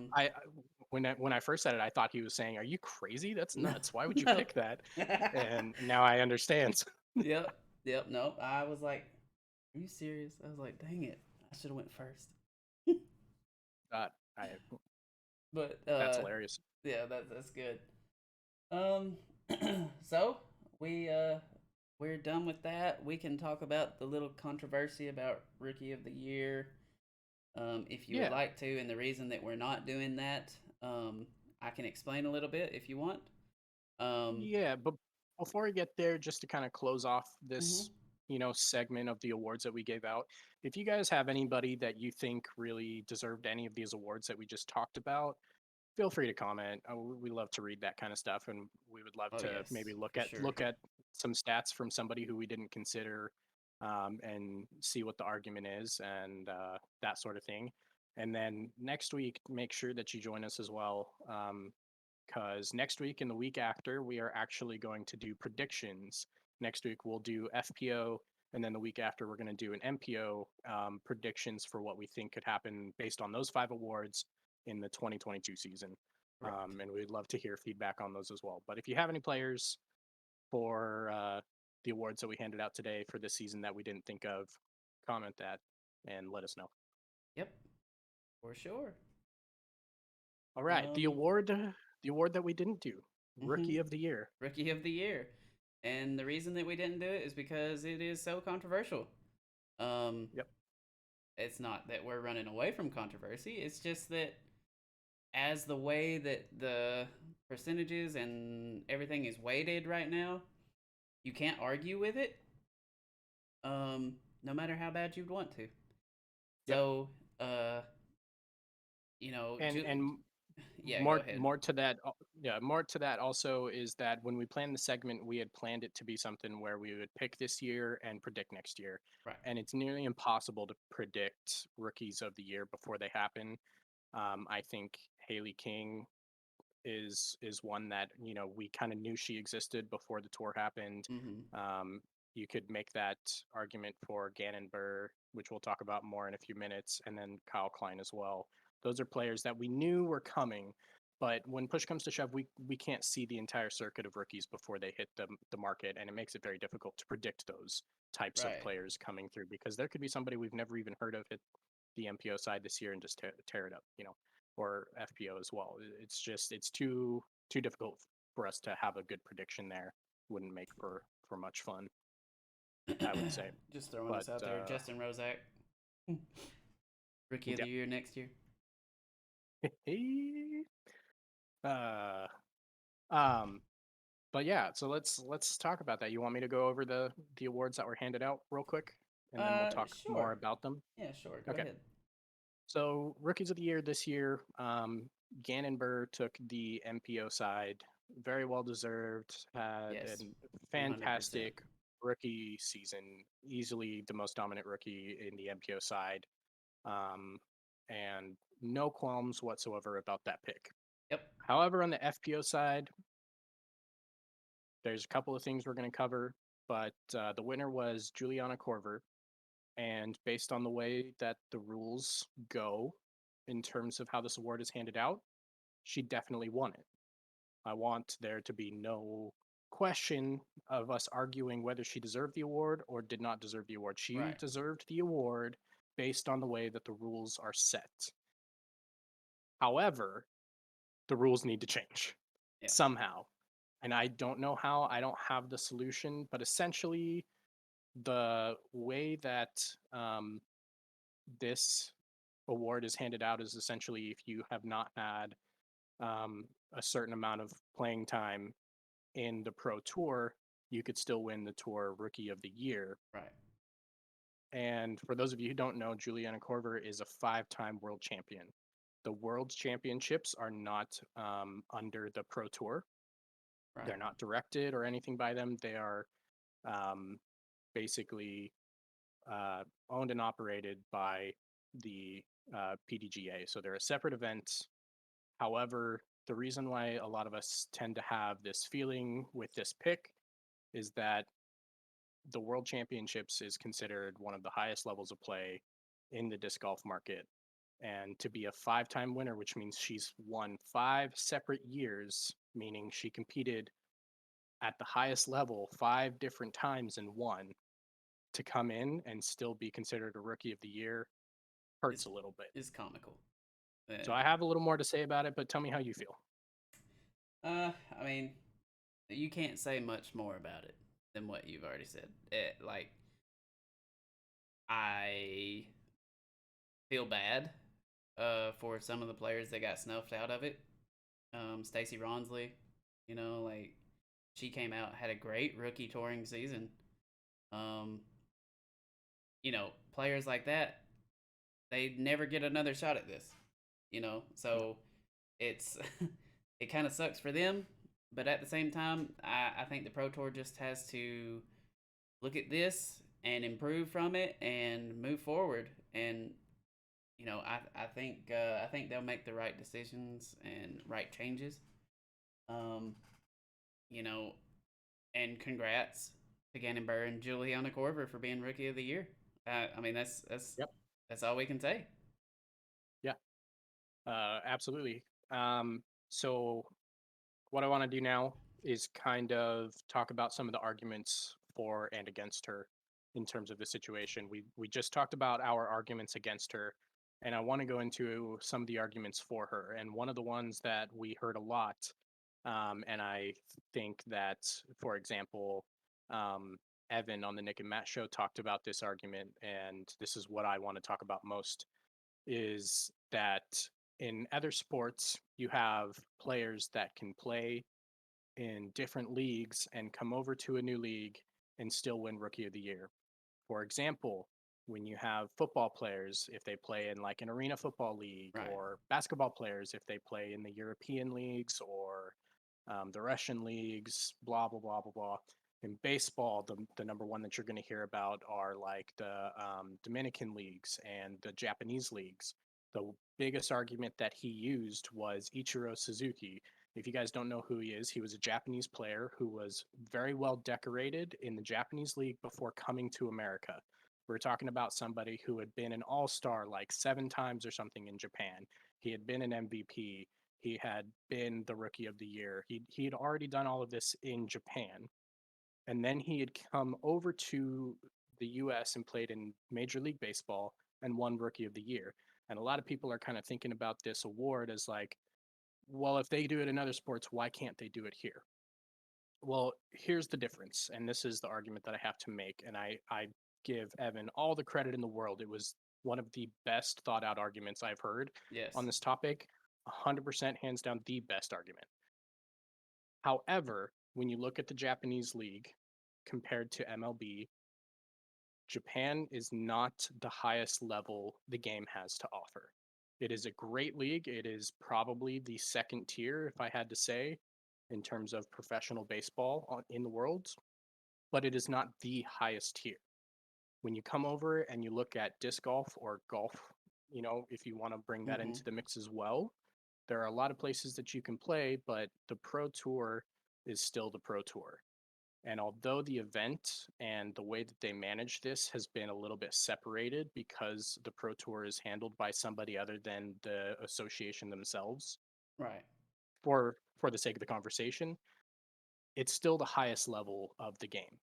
when I first said it, I thought he was saying, "Are you crazy? That's No, nuts. Why would you no. pick that?" And now I understand. Yep, yep. Nope. I was like, "Are you serious?" I was like, "Dang it! I should have went first." That I But That's hilarious. yeah, that's good. Um, so we we're done with that. We can talk about the little controversy about Rookie of the Year, if you would Yeah, like to, and the reason that we're not doing that. I can explain a little bit if you want. Um, yeah. But before we get there, just to kind of close off mhm. this, you know, segment of the awards that we gave out, if you guys have anybody that you think really deserved any of these awards that we just talked about, feel free to comment. We love to read that kind of stuff, and we would love Oh to yes, maybe for sure. look at some stats from somebody who we didn't consider, and see what the argument is and that sort of thing. And then next week, make sure that you join us as well, because next week and the week after, we are actually going to do predictions. Next week we'll do FPO And then the week after, we're going to do an MPO predictions for what we think could happen based on those 5 awards in the 2022 season. Right. And we'd love to hear feedback on those as well. But if you have any players for the awards that we handed out today for this season that we didn't think of, comment that and let us know. Yep, for sure. All right, the award that we didn't do, Rookie of the Year. Rookie of the Year. And the reason that we didn't do it is because it is so controversial. Yep. It's not that we're running away from controversy. It's just that as the way that the percentages and everything is weighted right now, you can't argue with it. No matter how bad you'd want to. Yep. So, and yeah, more go ahead. more to that also is that when we planned the segment, we had planned it to be something where we would pick this year and predict next year. Right. And it's nearly impossible to predict rookies of the year before they happen. I think Haley King is one that we kind of knew she existed before the tour happened. You could make that argument for Gannon Buhr, which we'll talk about more in a few minutes, and then Kyle Klein as well. Those are players that we knew were coming, but when push comes to shove, we can't see the entire circuit of rookies before they hit the market, and it makes it very difficult to predict those types of players coming through, because there could be somebody we've never even heard of hit the MPO side this year and just tear it up, or FPO as well. It's too difficult for us to have a good prediction there. Wouldn't make for much fun, I would say. Just throwing us out there, Justin Rozak, Rookie of the Year next year. But yeah, so let's talk about that. You want me to go over the awards that were handed out real quick, and then we'll talk more about them? Yeah, sure. Go ahead. So Rookies of the Year this year, Gannon Buhr took the MPO side. Very well deserved. Had a fantastic 100%. Rookie season. Easily the most dominant rookie in the MPO side. And no qualms whatsoever about that pick. Yep. However, on the FPO side, there's a couple of things we're going to cover, but the winner was Juliana Korver. And based on the way that the rules go in terms of how this award is handed out, she definitely won it. I want there to be no question of us arguing whether she deserved the award or did not deserve the award. She deserved the award based on the way that the rules are set. However, the rules need to change somehow. And I don't know how. I don't have the solution, but essentially the way that this award is handed out is essentially if you have not had a certain amount of playing time in the Pro Tour, you could still win the Tour Rookie of the Year. Right. And for those of you who don't know, Juliana Korver is a 5-time world champion. The World Championships are not under the Pro Tour. Right. They're not directed or anything by them. They are basically owned and operated by the PDGA. So they're a separate event. However, the reason why a lot of us tend to have this feeling with this pick is that the World Championships is considered one of the highest levels of play in the disc golf market. And to be a 5-time winner, which means she's won 5 separate years, meaning she competed at the highest level 5 different times and won, to come in and still be considered a Rookie of the Year hurts a little bit. It's comical. So I have a little more to say about it, but tell me how you feel. I mean, you can't say much more about it than what you've already said. I feel bad for some of the players that got snuffed out of it. Stacey Ronsley, she came out, had a great rookie touring season. Players like that, they never get another shot at this, so it's it kind of sucks for them, but at the same time, I think the Pro Tour just has to look at this and improve from it and move forward. And I think they'll make the right decisions and right changes. And congrats to Gannon Burr and Juliana Korver for being Rookie of the Year. I mean, Yep. that's all we can say. Yeah. Absolutely. So what I want to do now is kind of talk about some of the arguments for and against her in terms of the situation. We just talked about our arguments against her, and I want to go into some of the arguments for her. And one of the ones that we heard a lot, and I think that, for example, um, Evan on the Nick and Matt show talked about this argument, and this is what I want to talk about most, is that in other sports, you have players that can play in different leagues and come over to a new league and still win Rookie of the Year. For example, when you have football players, if they play in like an arena football league, Right. or basketball players, if they play in the European leagues or the Russian leagues, blah, blah, blah, blah, blah. In baseball, the number one that you're going to hear about are like the Dominican leagues and the Japanese leagues. The biggest argument that he used was Ichiro Suzuki. If you guys don't know who he was a Japanese player who was very well decorated in the Japanese league before coming to America. We're talking about somebody who had been an all-star like 7 times or something in Japan. He had been an MVP. He had been the Rookie of the Year. He had already done all of this in Japan, and then he had come over to the U.S. and played in Major League Baseball and won Rookie of the Year. And a lot of people are kind of thinking about this award as like, well, if they do it in other sports, why can't they do it here? Well, here's the difference, and this is the argument that I have to make, and I give Evan all the credit in the world. It was one of the best thought out arguments I've heard Yes. on this topic. 100% hands down the best argument. However, when you look at the Japanese league compared to MLB, Japan is not the highest level the game has to offer. It is a great league. It is probably the second tier, if I had to say, in terms of professional baseball in the world, but it is not the highest tier. When you come over and you look at disc golf or golf, if you want to bring that Mm-hmm. into the mix as well, there are a lot of places that you can play, but the Pro Tour is still the Pro Tour. And although the event and the way that they manage this has been a little bit separated because the Pro Tour is handled by somebody other than the association themselves, Right. for the sake of the conversation, it's still the highest level of the game.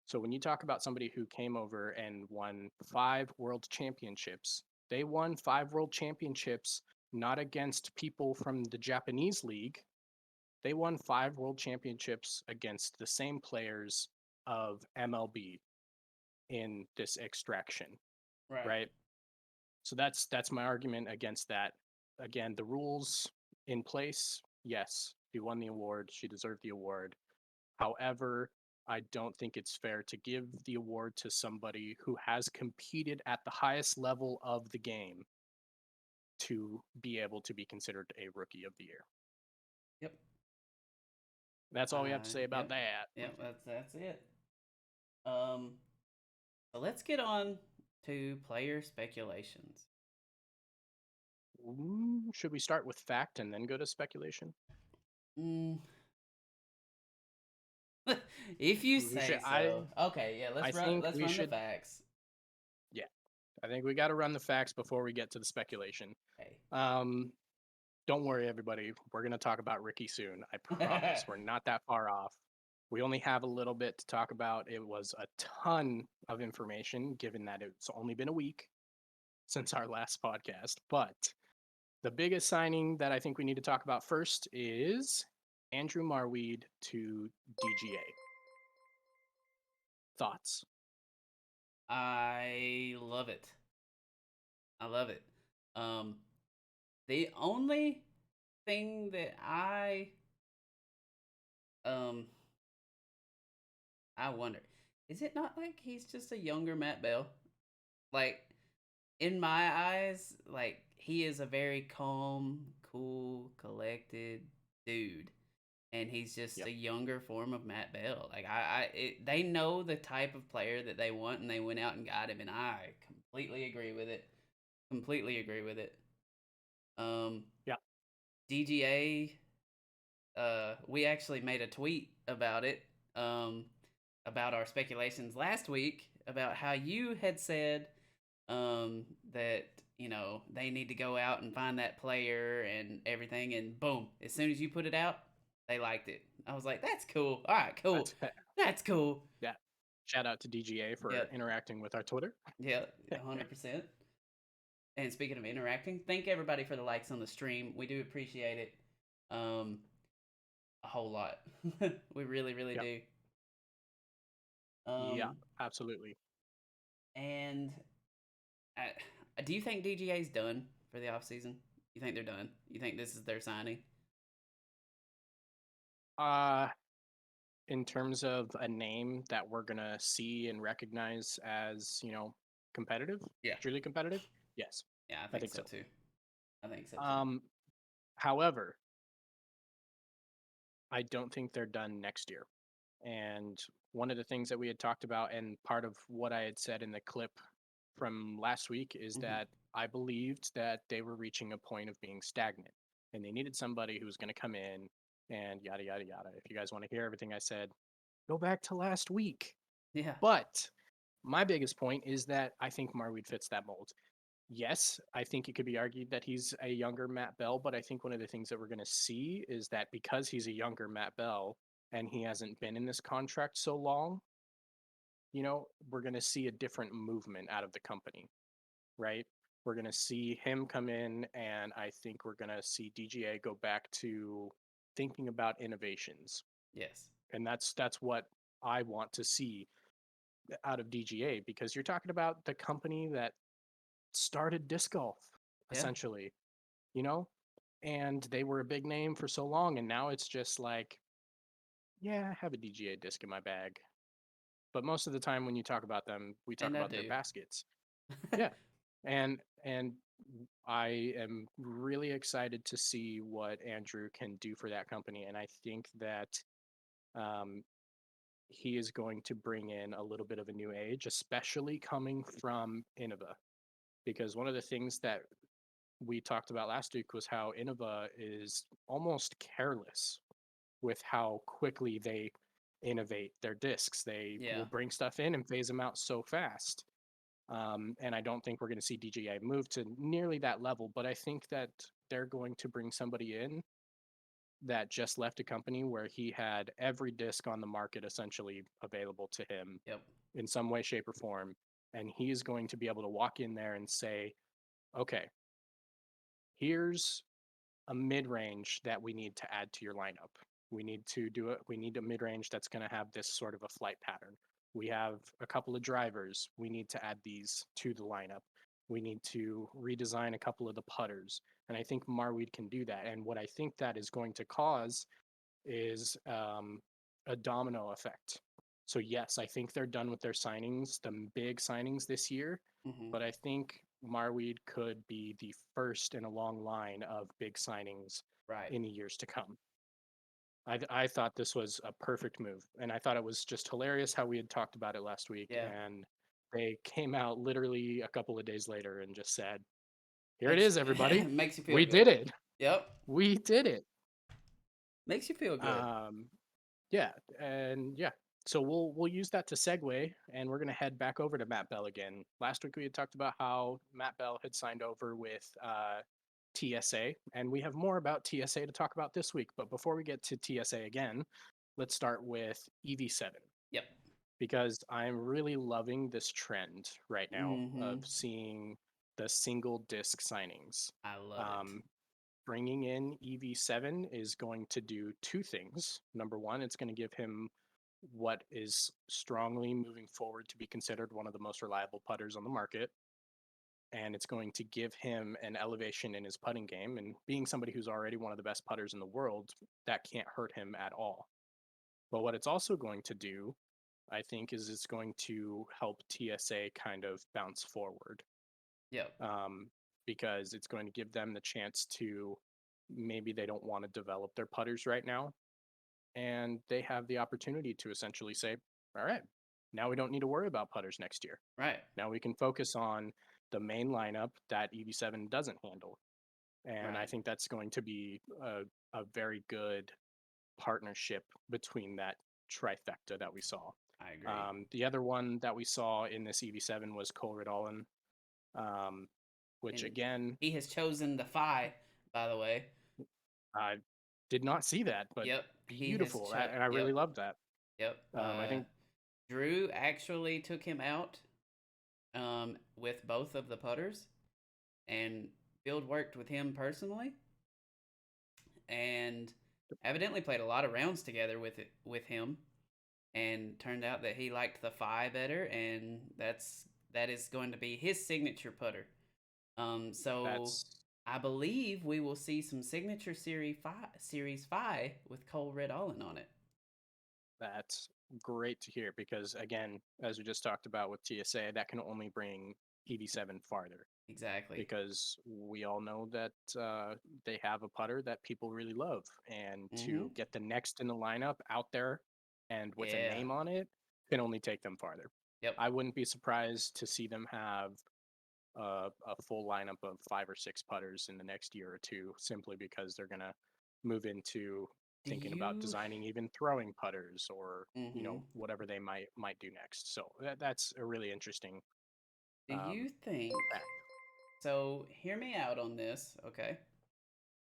So when you talk about somebody who came over and won 5 world championships, they won 5 world championships not against people from the Japanese league. They won 5 world championships against the same players of MLB in this extraction, Right. right? So that's my argument against that. Again, the rules in place, yes, she won the award, she deserved the award. However, I don't think it's fair to give the award to somebody who has competed at the highest level of the game to be able to be considered a Rookie of the Year. Yep. That's all we have to say about Yep. that. Yep. That's it. Um. So let's get on to player speculations. Should we start with fact and then go to speculation? Mm. If you We should. say so. Okay. Yeah. I Let's run. think Let's we run the should. facts. Yeah, I think we got to run the facts before we get to the speculation. Okay. Don't worry, everybody. We're gonna talk about Ricky soon. I promise. We're not that far off. We only have a little bit to talk about. It was a ton of information, given that it's only been a week since our last podcast. But the biggest signing that I think we need to talk about first is Andrew Marweed to DGA. Thoughts? I love it. I love it. Um, the only thing that um I wonder, is it not like he's just a younger Matt Bell? Like in my eyes, like he is a very calm, cool, collected dude, and he's just Yep. a younger form of Matt Bell. Like they know the type of player that they want, and they went out and got him, and I completely agree with it. Completely agree with it. Um, Yeah. DGA, we actually made a tweet about it. about our speculations last week about how you had said that they need to go out and find that player and everything, and boom, as soon as you put it out, they liked it. I was like, that's cool. All right, cool. That's That's cool. yeah. Shout out to DGA for Yep. interacting with our Twitter. Yep. 100%. And speaking of interacting, thank everybody for the likes on the stream. We do appreciate it. Um, a whole lot. We really, really Yep. do. Yeah, Um, absolutely. and do you think DGA's done for the off season? You think they're done? You think this is their signing? Uh, in terms of a name that we're gonna see and recognize as, competitive, Yeah. truly competitive, yes, Yeah, I I think think so so. too. I think so too. Um, However, I don't think they're done next year. And one of the things that we had talked about, and part of what I had said in the clip from last week, is Hmm. that I believed that they were reaching a point of being stagnant and they needed somebody who was going to come in and yada, yada, yada. If you guys want to hear everything I said, go back to last week. Yeah. But my biggest point is that I think Marweed fits that mold. Yes, I think it could be argued that he's a younger Matt Bell, but I think one of the things that we're going to see is that because he's a younger Matt Bell and he hasn't been in this contract so long, we're going to see a different movement out of the company, right? We're going to see him come in, and I think we're going to see DGA go back to thinking about innovations. Yes. And that's what I want to see out of DGA, because you're talking about the company that started disc golf, Yeah. essentially, you know? And they were a big name for so long, and now it's just like, yeah, I have a DGA disc in my bag. But most of the time when you talk about them, we talk And I about their do. baskets. Yeah. And I am really excited to see what Andrew can do for that company. And I think that um, he is going to bring in a little bit of a new age, especially coming from Innova. Because one of the things that we talked about last week was how Innova is almost careless with how quickly they innovate their discs. They Yeah. will bring stuff in and phase them out so fast. And I don't think we're going to see DJI move to nearly that level, but I think that they're going to bring somebody in that just left a company where he had every disc on the market essentially available to him Yep. in some way, shape, or form. And he is going to be able to walk in there and say, okay, here's a mid range that we need to add to your lineup. We need to do it. We need a mid range that's going to have this sort of a flight pattern. We have a couple of drivers. We need to add these to the lineup. We need to redesign a couple of the putters. And I think Marweed can do that. And what I think that is going to cause is a domino effect. So, yes, I think they're done with their signings, the big signings this year. Hmm. But I think Marweed could be the first in a long line of big signings Right. in the years to come. I thought this was a perfect move, and I thought it was just hilarious how we had talked about it last week, Yeah. and they came out literally a couple of days later and just said, "Here it Makes is, everybody. makes you feel We good. did it. Yep. We did it." Makes you feel good. Um, yeah, and yeah. So we'll use that to segue, and we're gonna head back over to Matt Bell again. Last week we had talked about how Matt Bell had signed over with TSA, and we have more about TSA to talk about this week. But before we get to TSA again, let's start with EV7, Yep. because I'm really loving this trend right now Hmm. of seeing the single disc signings. I love it. Um, Bringing in EV7 is going to do two things. Number one, it's going to give him what is strongly moving forward to be considered one of the most reliable putters on the market. And it's going to give him an elevation in his putting game. And being somebody who's already one of the best putters in the world, that can't hurt him at all. But what it's also going to do, I think, is it's going to help TSA kind of bounce forward, Yep. um, because it's going to give them the chance to, maybe they don't want to develop their putters right now, and they have the opportunity to essentially say, all right, now we don't need to worry about putters next year. Right. Now we can focus on the main lineup that EV7 doesn't handle. And I Right. think that's going to be a very good partnership between that trifecta that we saw. I agree. The other one that we saw in this EV7 was Cole Ridolin, um, which And again, he has chosen the Phi, by the way. I did not see that, but Yep, he has beautiful, and I really yep, loved that. yep. I think Drew actually took him out with both of the putters, and Field worked with him personally, and evidently played a lot of rounds together with him, and turned out that he liked the Phi better, and that is going to be his signature putter. So that's I believe we will see some signature series Phi with Cole Red Allen on it. that's great to hear because again, as we just talked about with TSA, that can only bring EV7 farther Exactly. because we all know that they have a putter that people really love, and Mm-hmm. to get the next in the lineup out there and with a Yeah. name on it can only take them farther. Yep. I wouldn't be surprised to see them have a full lineup of 5 or 6 putters in the next year or two, simply because they're gonna move into Do thinking about you? designing even throwing putters or Mm-hmm. whatever they might do next. So that's a really interesting Do you think? fact. So hear me out on this, okay?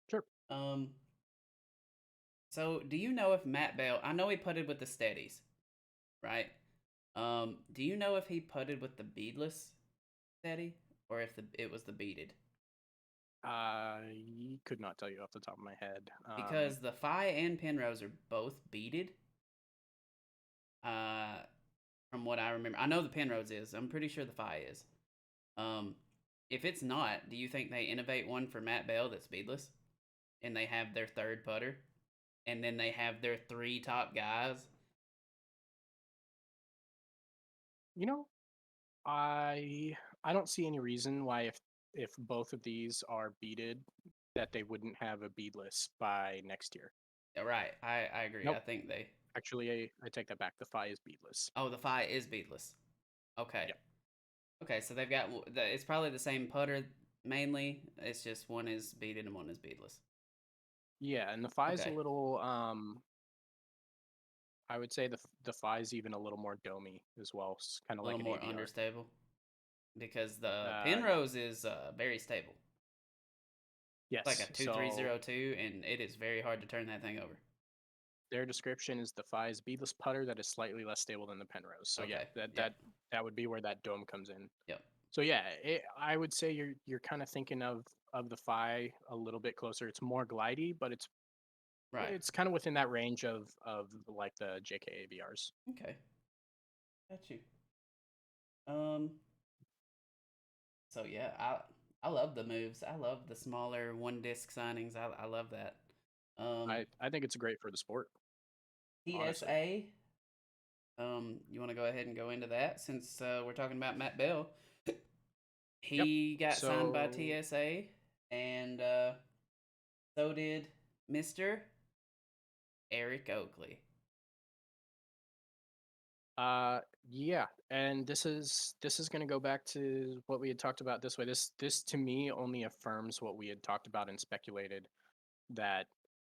Sure. Um. So do you know if Matt Bell? I know he putted with the steadies, right? Do you know if he putted with the beadless steady or if it was the beaded? I could not tell you off the top of my head. Because the Phi and Penrose are both beaded. Uh, from what I remember, I know the Penrose is. I'm pretty sure the Phi is. Um, if it's not, do you think they innovate one for Matt Bell that's beadless, and they have their third putter, and then they have their three top guys? You know, I don't see any reason why if both of these are beaded that they wouldn't have a beadless by next year. Yeah, right. I agree. I Nope. think they. Actually, I take that back. The Phi is beadless. Oh, the Phi is beadless. Okay. Yep. Okay, so they've got it's probably the same putter mainly. It's just one is beaded and one is beadless. Yeah, and the Phi is a Okay, little I would say the Phi is even a little more domey as well, kind a of little like an more ABR. understable because the Yeah. Penrose is very stable. It's like Yes. a two three So zero two, and it is very hard to turn that thing over. their description is the Phi is beadless putter that is slightly less stable than the Penrose. So yeah, Okay. that Yep. that that would be where that dome comes in. Yep. So yeah, I would say you're kind of thinking of the Phi a little bit closer. It's more glidey, but it's Right. it's kind of within that range of like the JK ABRs. Okay. Got you. Um. So yeah, I love the moves. I love the smaller one disc signings. I love that. Um. I think it's great for the sport, honestly. TSA. You want to go ahead and go into that since we're talking about Matt Bell? Yep. He got signed by So TSA, and so did Mister Eric Oakley. yeah, and this is going to go back to what we had talked about this way. This to me only affirms what we had talked about and speculated, that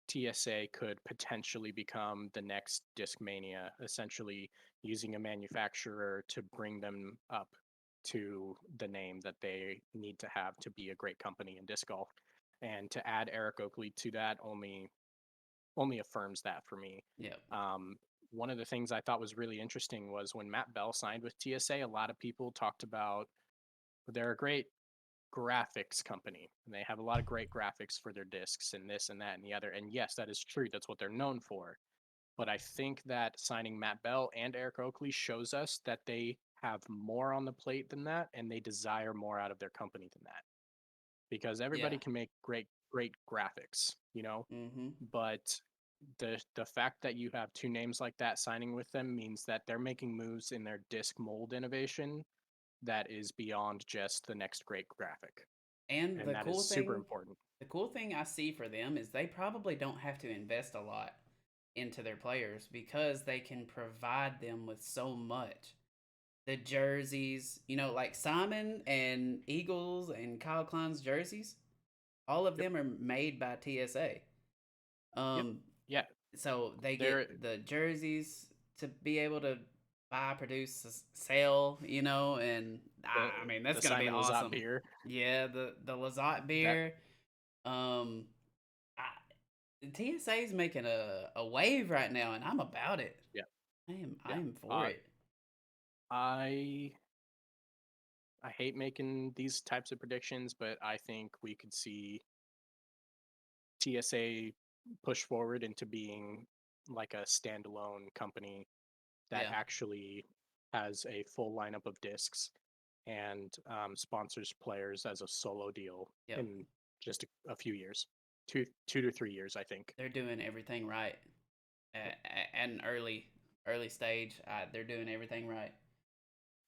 TSA could potentially become the next Discmania, essentially using a manufacturer to bring them up to the name that they need to have to be a great company in disc golf. And to add Eric Oakley to that only affirms that for me. Yep. Um, One of the things I thought was really interesting was when Matt Bell signed with TSA, a lot of people talked about they're a great graphics company and they have a lot of great graphics for their discs and this and that and the other. And yes, that is true. That's what they're known for. But I think that signing Matt Bell and Eric Oakley shows us that they have more on the plate than that and they desire more out of their company than that. Because Yeah. everybody can make great graphics, Mm-hmm. but the fact that you have two names like that signing with them means that they're making moves in their disc mold innovation that is beyond just the next great graphic, And and that is super important. the cool thing I see for them is they probably don't have to invest a lot into their players because they can provide them with so much. The jerseys, like Simon and Eagles and Kyle Klein's jerseys, all of Yep. them are made by TSA. Yep. Um, Yeah. so they They're get the jerseys to be able to buy, produce, sell, and The I mean that's the gonna be Simon Lizotte awesome. beer. Yeah, the Lazat That beer. Um, I, TSA is making a wave right now, and I'm about it. yeah, I yeah. am for Uh, it. I I hate making these types of predictions, but I think we could see TSA push forward into being like a standalone company that Yeah, actually has a full lineup of discs and sponsors players as a solo deal yep. in just a few years, 2 to 3 years, I think. They're doing everything right Yep. at an early stage. They're doing everything right.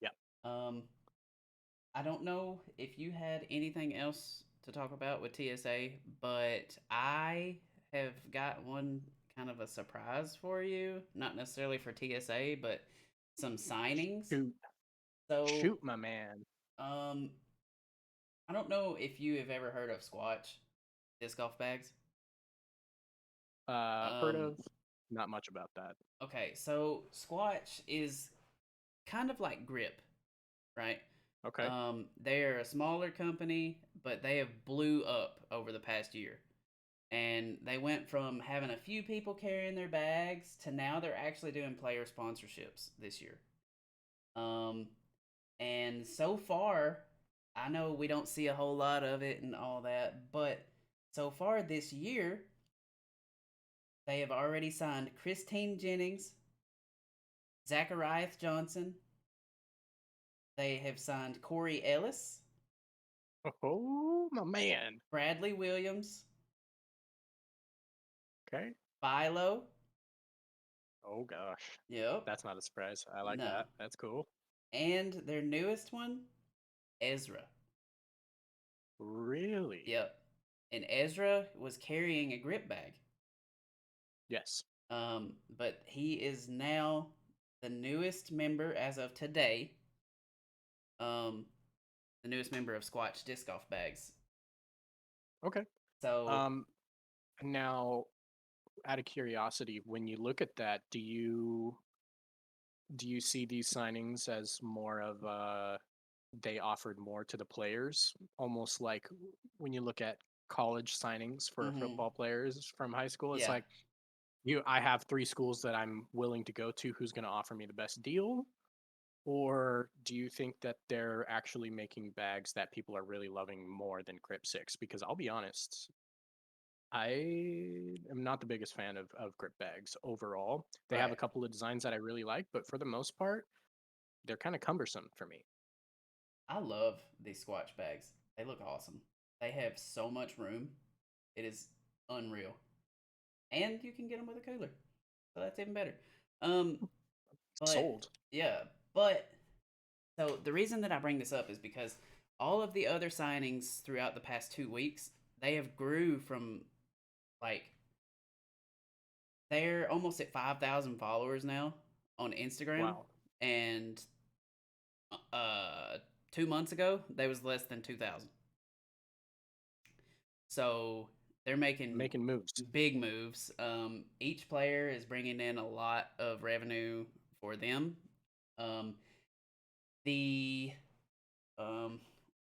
Yeah. Um, I don't know if you had anything else to talk about with TSA, but I have got one kind of a surprise for you. Not necessarily for TSA, but some signings. Shoot, So, shoot, my man. um, I don't know if you have ever heard of Squatch disc golf bags. Heard Um, of? Not much about that. okay, so Squatch is kind of like Grip, right? Okay. They're a smaller company, but they have blew up over the past year. And they went from having a few people carrying their bags to now they're actually doing player sponsorships this year. Um, and so far, I know we don't see a whole lot of it and all that, but so far this year, they have already signed Christine Jennings, Zacharias Johnson. They have signed Corey Ellis, Oh, my man. Bradley Williams, Okay. Philo. Oh gosh. Yep. That's not a surprise. I like No. that. That's cool. And their newest one, Ezra. Really? Yep. And Ezra was carrying a grip bag. Yes. But he is now the newest member as of today. Um, the newest member of Squatch Disc Golf Bags. Okay. So, Um, Now, out of curiosity, when you look at that, do you see these signings as more of they offered more to the players, almost like when you look at college signings for mm-hmm, football players from high school? It's yeah, like I have three schools that I'm willing to go to. Who's going to offer me the best deal? Or do you think that they're actually making bags that people are really loving more than Grip Six? Because I'll be honest, I am not the biggest fan of grip bags overall. They have a right. couple of designs that I really like, but for the most part, they're kind of cumbersome for me. I love these Squatch bags. They look awesome. They have so much room. It is unreal. And you can get them with a cooler. So that's even better. Um, but Sold. yeah, but so the reason that I bring this up is because all of the other signings throughout the past 2 weeks, they have grew from like they're almost at 5,000 followers now on Instagram, Wow. and 2 months ago they was less than 2,000. So they're making Making moves. big moves. Each player is bringing in a lot of revenue for them. Um, the um,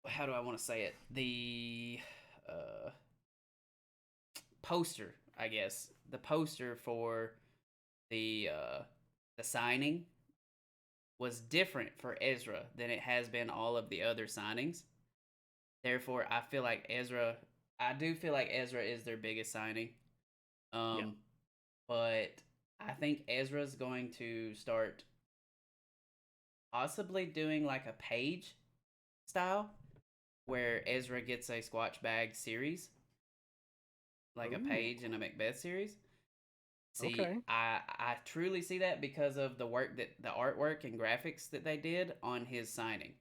how do I want to say it? The uh, poster, I guess, the poster for the uh, the signing was different for Ezra than it has been all of the other signings. Therefore, I do feel like Ezra is their biggest signing. Yeah. Um, but I think Ezra's going to start possibly doing like a page style where Ezra gets a Squatch Bag series, like a Ooh. Page and a Macbeth series. See, Okay. I truly see that because of the artwork and graphics that they did on his signing.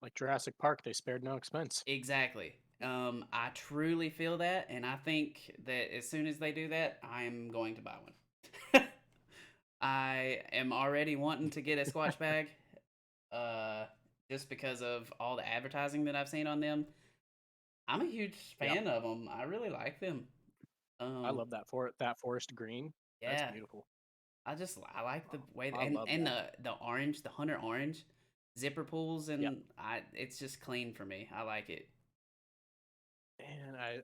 Like Jurassic Park, they spared no expense. Exactly. I truly feel that, and I think that as soon as they do that, I'm going to buy one. I am already wanting to get a Squatch Bag, uh, just because of all the advertising that I've seen on them. I'm a huge Yep. fan of them. I really like them. I Um, love that forest green. That's yeah, beautiful. I like the Oh, way I love and that. the orange, the hunter orange zipper pulls, Yep. and I it's just clean for me. I like it. And I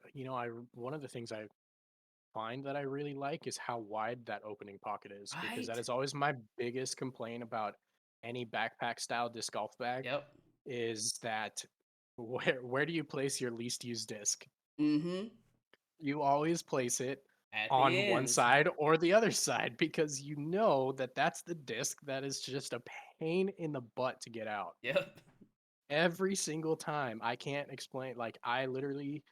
one of the things I find that I really like is how wide that opening pocket is because that Right. is always my biggest complaint about any backpack style disc golf bag Yep. is that where do you place your least used disc? Mm-hmm. You always place it At the on one ends. side or the other side because you know that that's the disc that is just a pain in the butt to get out. Yep. Every single time. I can't explain, like, I literally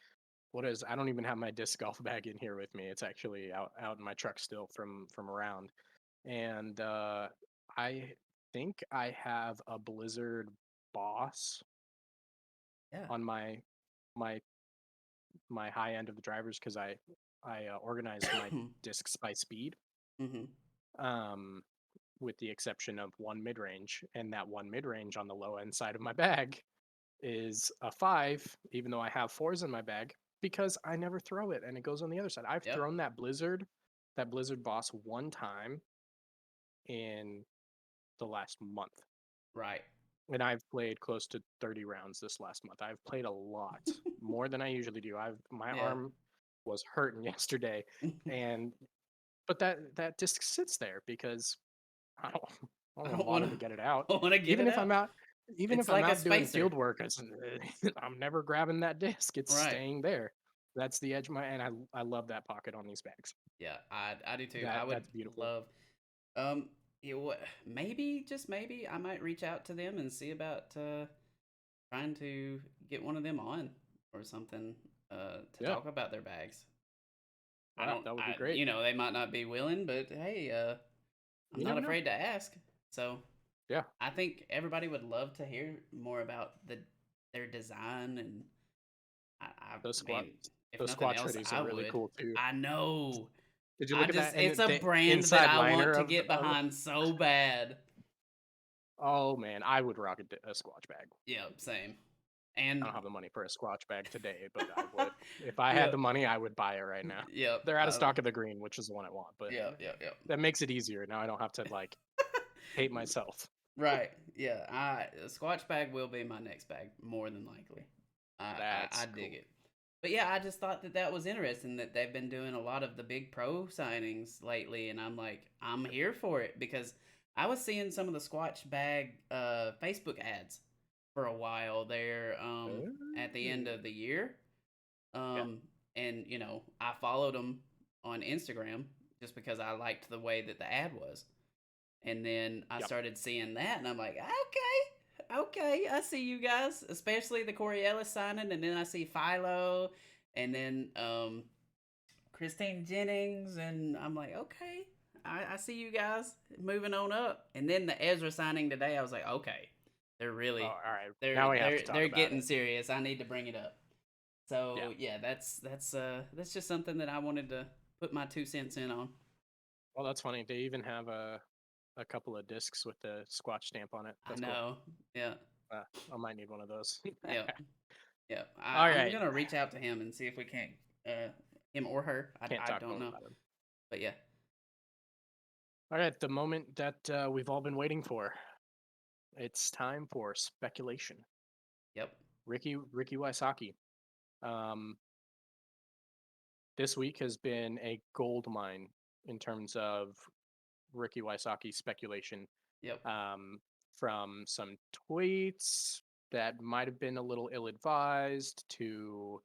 I don't even have my disc golf bag in here with me. It's actually out in my truck still from around. And I think I have a Blizzard Boss Yeah. on my my high end of the drivers because I organized my discs by speed. Mm-hmm. Um, with the exception of one mid range, and that one mid range on the low end side of my bag is a 5, even though I have 4s in my bag, because I never throw it and it goes on the other side. I've Yep. thrown that Blizzard Boss one time in the last month, Right. and I've played close to 30 rounds this last month. I've played a lot, more than I usually do. My Yeah. arm was hurting yesterday, and but that disc sits there because I don't I I don't don't bother want to get it out. to want to get Even it if I'm out. out even It's if I'm like a out doing spacer. field work, I'm never grabbing that disc. It's Right. staying there. That's the edge of my and I love that pocket on these bags. Yeah, I do too. I would That's beautiful. love maybe just maybe I might reach out to them and see about trying to get one of them on or something to Yeah. talk about their bags. I Yeah, don't that would be I great. they might not be willing, but hey, I'm You not never know. afraid to ask. So, Yeah. I think everybody would love to hear more about their design, and I Those squat mean, if those nothing squatch else, hoodies are I really would. cool too. I know. Did you I look at that? just And it's a the brand that inside I liner want to of get behind so bad. oh man, I would rock a Squatch bag. Yep, same. I And don't have the money for a Squatch bag today, but I would. If I had the yep, money, I would buy it right now. yep, They're out of stock of the green, which is the one I want, but yep, yep, yep. that makes it easier. Now I don't have to like hate myself. Right. Yeah. A Squatch bag will be my next bag more than likely. I That's dig cool. it. But yeah, I just thought that that was interesting that they've been doing a lot of the big pro signings lately, and I'm like, I'm here for it because I was seeing some of the Squatch bag Facebook ads for a while there at the end Oh. of the year. Yeah. Um, and I followed them on Instagram just because I liked the way that the ad was. And then I Yep. started seeing that, and I'm like, okay, I see you guys, especially the Corey Ellis signing, and then I see Philo, and then Christine Jennings, and I'm like, okay, I see you guys moving on up. And then the Ezra signing today, I was like, okay, they're Oh, really all right. Now we have to talk they're about getting it. serious. I need to bring it up. Yeah. So yeah, that's just something that I wanted to put my 2 cents in on. Well, that's funny. They even have a couple of discs with the Squatch stamp on it. I That's cool. know, yeah, Uh, I might need one of those. yep. Yeah, All I'm right. gonna reach out to him and see if we can't, him or her. Can't I talk don't more know, about them. but yeah, All right. The moment that we've all been waiting for. It's time for speculation. yep, Ricky Wysocki. Um, this week has been a gold mine in terms of Ricky Wysocki speculation. yep, Um, from some tweets that might have been a little ill-advised to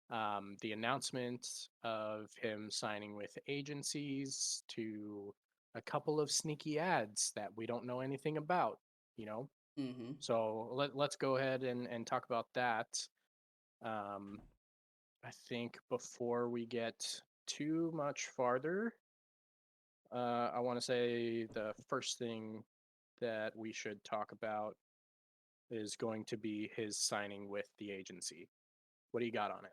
the announcement of him signing with agencies to a couple of sneaky ads that we don't know anything about, you know? mm-hmm, So let's go ahead and talk about that. Um, I think before we get too much farther, I want to say the first thing that we should talk about is going to be his signing with the agency. What do you got on it?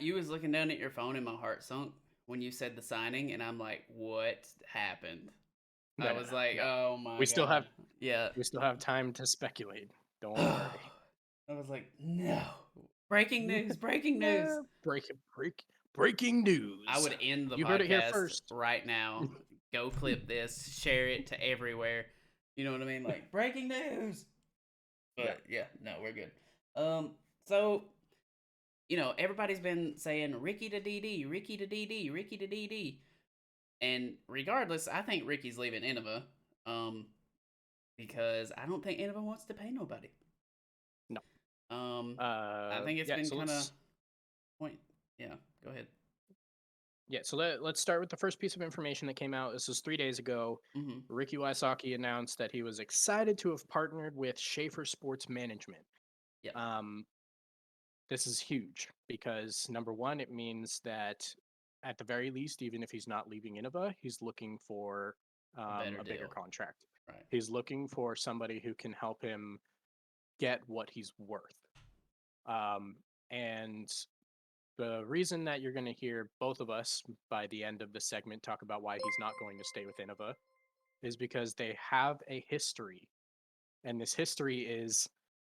you was looking down at your phone and my heart sunk when you said the signing, and I'm like, what happened? I No, no, was no, like, no. oh We my still god, have yeah. we still have time to speculate. Don't worry. I was like, no, breaking news, breaking news. Yeah, breaking news. I would end the You heard it here podcast first. right now go clip this, share it to everywhere. You know what I mean? Like breaking news. Yeah. But yeah, no, we're good. So everybody's been saying Ricky to DD, Ricky to DD, Ricky to DD, and regardless, I think Ricky's leaving Innova, because I don't think Innova wants to pay nobody. No. I think it's Yeah. been So kind of let's point. Yeah, go ahead. yeah. So let's start with the first piece of information that came out. This was 3 days ago. Mm-hmm. Ricky Wysocki announced that he was excited to have partnered with Schaefer Sports Management. Yeah, Um, this is huge because number one, it means that at the very least, even if he's not leaving Innova, he's looking for a better a bigger deal. contract. Right. He's looking for somebody who can help him get what he's worth. And the reason that you're going to hear both of us by the end of the segment talk about why he's not going to stay with Innova is because they have a history. And this history is,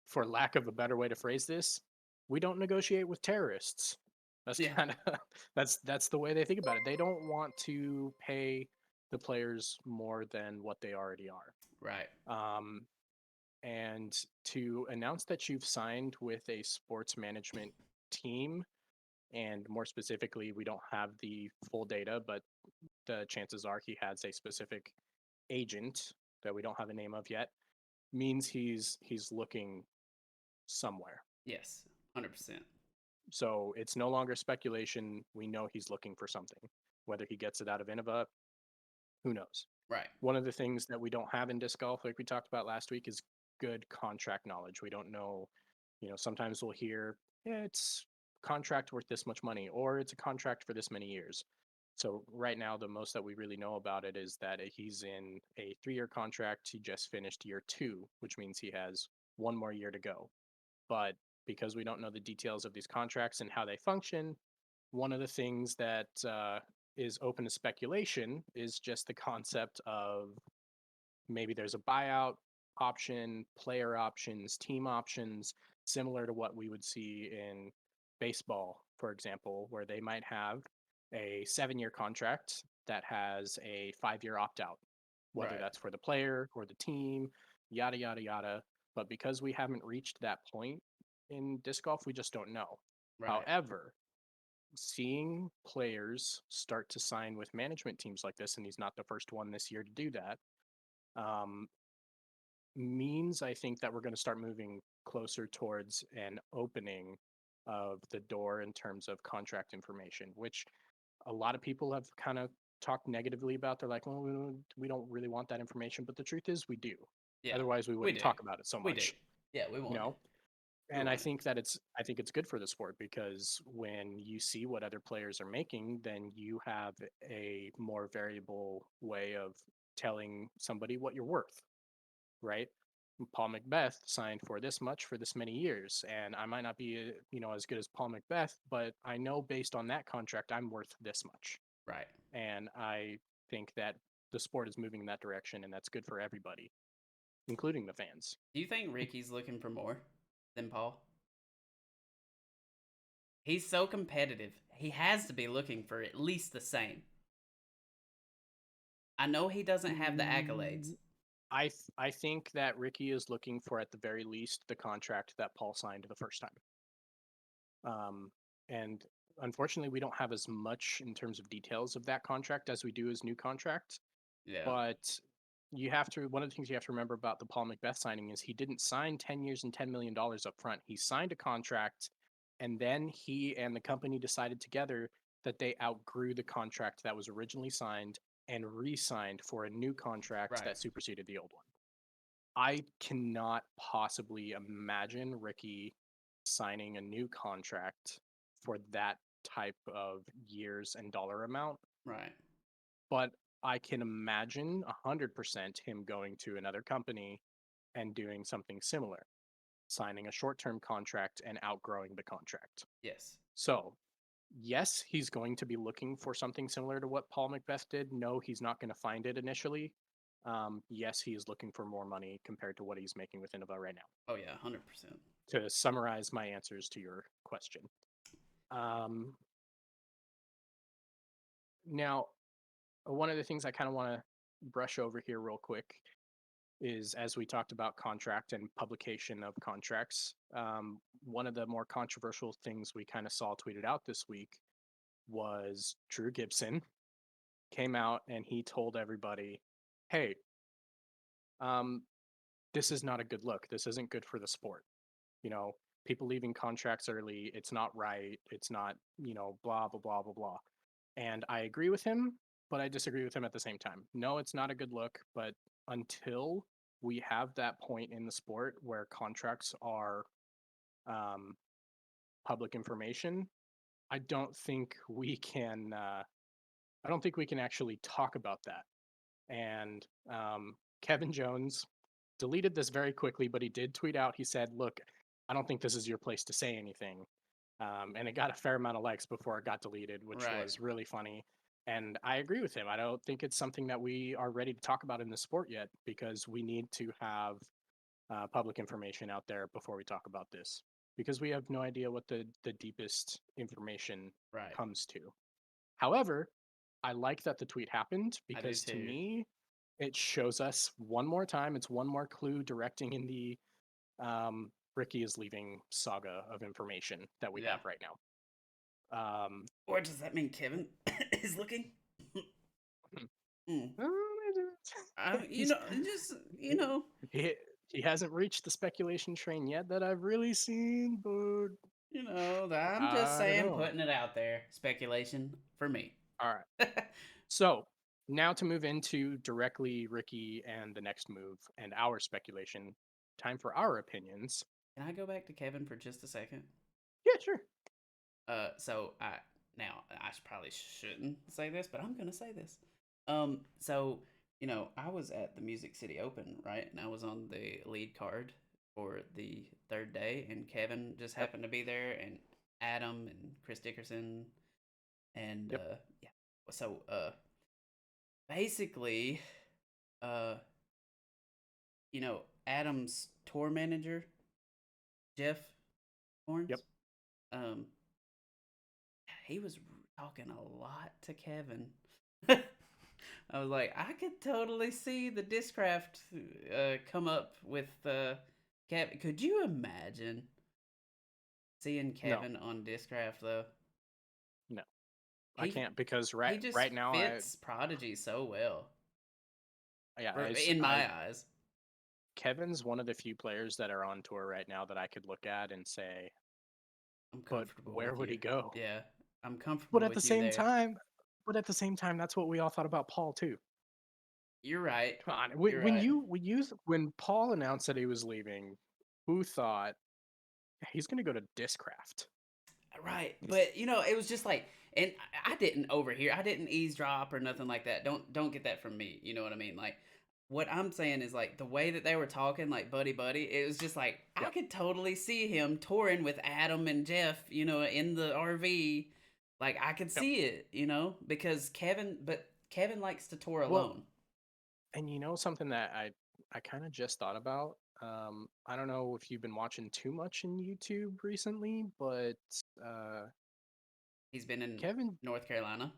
for lack of a better way to phrase this, we don't negotiate with terrorists. That's Yeah. kind of that's the way they think about it. They don't want to pay the players more than what they already are. Right. And to announce that you've signed with a sports management team, and more specifically, we don't have the full data, but the chances are he has a specific agent that we don't have a name of yet, means he's looking somewhere. Yes. 100%. So it's no longer speculation. We know he's looking for something. Whether he gets it out of Innova, who knows? Right. One of the things that we don't have in disc golf, like we talked about last week, is good contract knowledge. We don't know, sometimes we'll hear, yeah, it's contract worth this much money, or it's a contract for this many years. So right now, the most that we really know about it is that he's in a 3-year contract. He just finished year 2, which means he has one more year to go. But because we don't know the details of these contracts and how they function, one of the things that is open to speculation is just the concept of maybe there's a buyout option, player options, team options, similar to what we would see in baseball, for example, where they might have a 7-year contract that has a 5-year opt out, whether Right. that's for the player or the team, yada, yada, yada. But because we haven't reached that point in disc golf, we just don't know. Right. However, seeing players start to sign with management teams like this, and he's not the first one this year to do that, um, means I think that we're going to start moving closer towards an opening of the door in terms of contract information, which a lot of people have kind of talked negatively about. They're like, well, we don't really want that information. But the truth is, we do. Yeah. Otherwise, we We wouldn't do. talk about it so We do. much, Yeah, we you want it. know? We And want it. I think it's good for the sport because when you see what other players are making, then you have a more variable way of telling somebody what you're worth, right? Paul Macbeth signed for this much for this many years, and I might not be, as good as Paul Macbeth, but I know based on that contract, I'm worth this much. Right. And I think that the sport is moving in that direction, and that's good for everybody, including the fans. Do you think Ricky's looking for more than Paul? He's so competitive. He has to be looking for at least the same. I know he doesn't have the accolades. Mm, I think that Ricky is looking for at the very least the contract that Paul signed the first time. And unfortunately, we don't have as much in terms of details of that contract as we do his new contract. Yeah. But one of the things you have to remember about the Paul Macbeth signing is he didn't sign 10 years and $10 million up front. He signed a contract, and then he and the company decided together that they outgrew the contract that was originally signed and re-signed for a new contract Right. that superseded the old one. I cannot possibly imagine Ricky signing a new contract for that type of years and dollar amount, Right. but I can imagine 100% him going to another company and doing something similar, signing a short-term contract and outgrowing the contract. Yes. So, yes, he's going to be looking for something similar to what Paul Macbeth did. No, he's not going to find it initially. Yes, he is looking for more money compared to what he's making with Innova right now. Oh yeah, 100%. To summarize my answers to your question. Now, one of the things I kind of want to brush over here real quick is as we talked about contract and publication of contracts. One of the more controversial things we kind of saw tweeted out this week was Drew Gibson came out and he told everybody, "Hey, um, this is not a good look. This isn't good for the sport. You know, people leaving contracts early. It's not right. It's not, blah blah blah blah blah." And I agree with him, but I disagree with him at the same time. No, it's not a good look, but until we have that point in the sport where contracts are um, public information, I don't think we can. I don't think we can actually talk about that. And Kevin Jones deleted this very quickly, but he did tweet out. He said, "Look, I don't think this is your place to say anything." And it got a fair amount of likes before it got deleted, which Right. was really funny. And I agree with him. I don't think it's something that we are ready to talk about in the sport yet because we need to have public information out there before we talk about this because we have no idea what the deepest information Right. comes to. However, I like that the tweet happened I do because to too. me, it shows us one more time. It's one more clue directing in the Ricky is leaving saga of information that we Yeah. have right now. Or does that mean Kevin is looking? Mm. You He's know, just you know, he, he hasn't reached the speculation train yet that I've really seen, but I'm just I don't saying, know. putting it out there. Speculation for me. All right. So now to move into directly Ricky and the next move and our speculation. Time for our opinions. Can I go back to Kevin for just a second? Yeah, sure. So I probably shouldn't say this, but I'm gonna say this. So I was at the Music City Open, right, and I was on the lead card for the third day, and Kevin just Yep. happened to be there, and Adam and Chris Dickerson, and Yep. yeah. So basically, uh, Adam's tour manager, Jeff Yep. Horns, um, he was talking a lot to Kevin. I was like, I could totally see the Discraft come up with Kevin. Could you imagine seeing No. Kevin on Discraft though? No. I He can't because he right just right now fits Prodigy so well, I in my eyes. Kevin's one of the few players that are on tour right now that I could look at and say, I'm but comfortable where with would you. he go? Yeah, I'm But comfortable at the with you same there. time, that's what we all thought about Paul too. You're right. Come on, You're right. when Paul announced that he was leaving, who thought he's going to go to Discraft? Right, but it was just like, and I didn't overhear, I didn't eavesdrop or nothing like that. Don't get that from me. You know what I mean? Like, what I'm saying is like the way that they were talking, like buddy buddy. It was just like I Yep. could totally see him touring with Adam and Jeff. In the RV. Like I could Yep. see it. Because Kevin likes to tour Well, alone. and something that I kind of just thought about. I don't know if you've been watching too much in YouTube recently, but uh, He's been in Kevin, North Carolina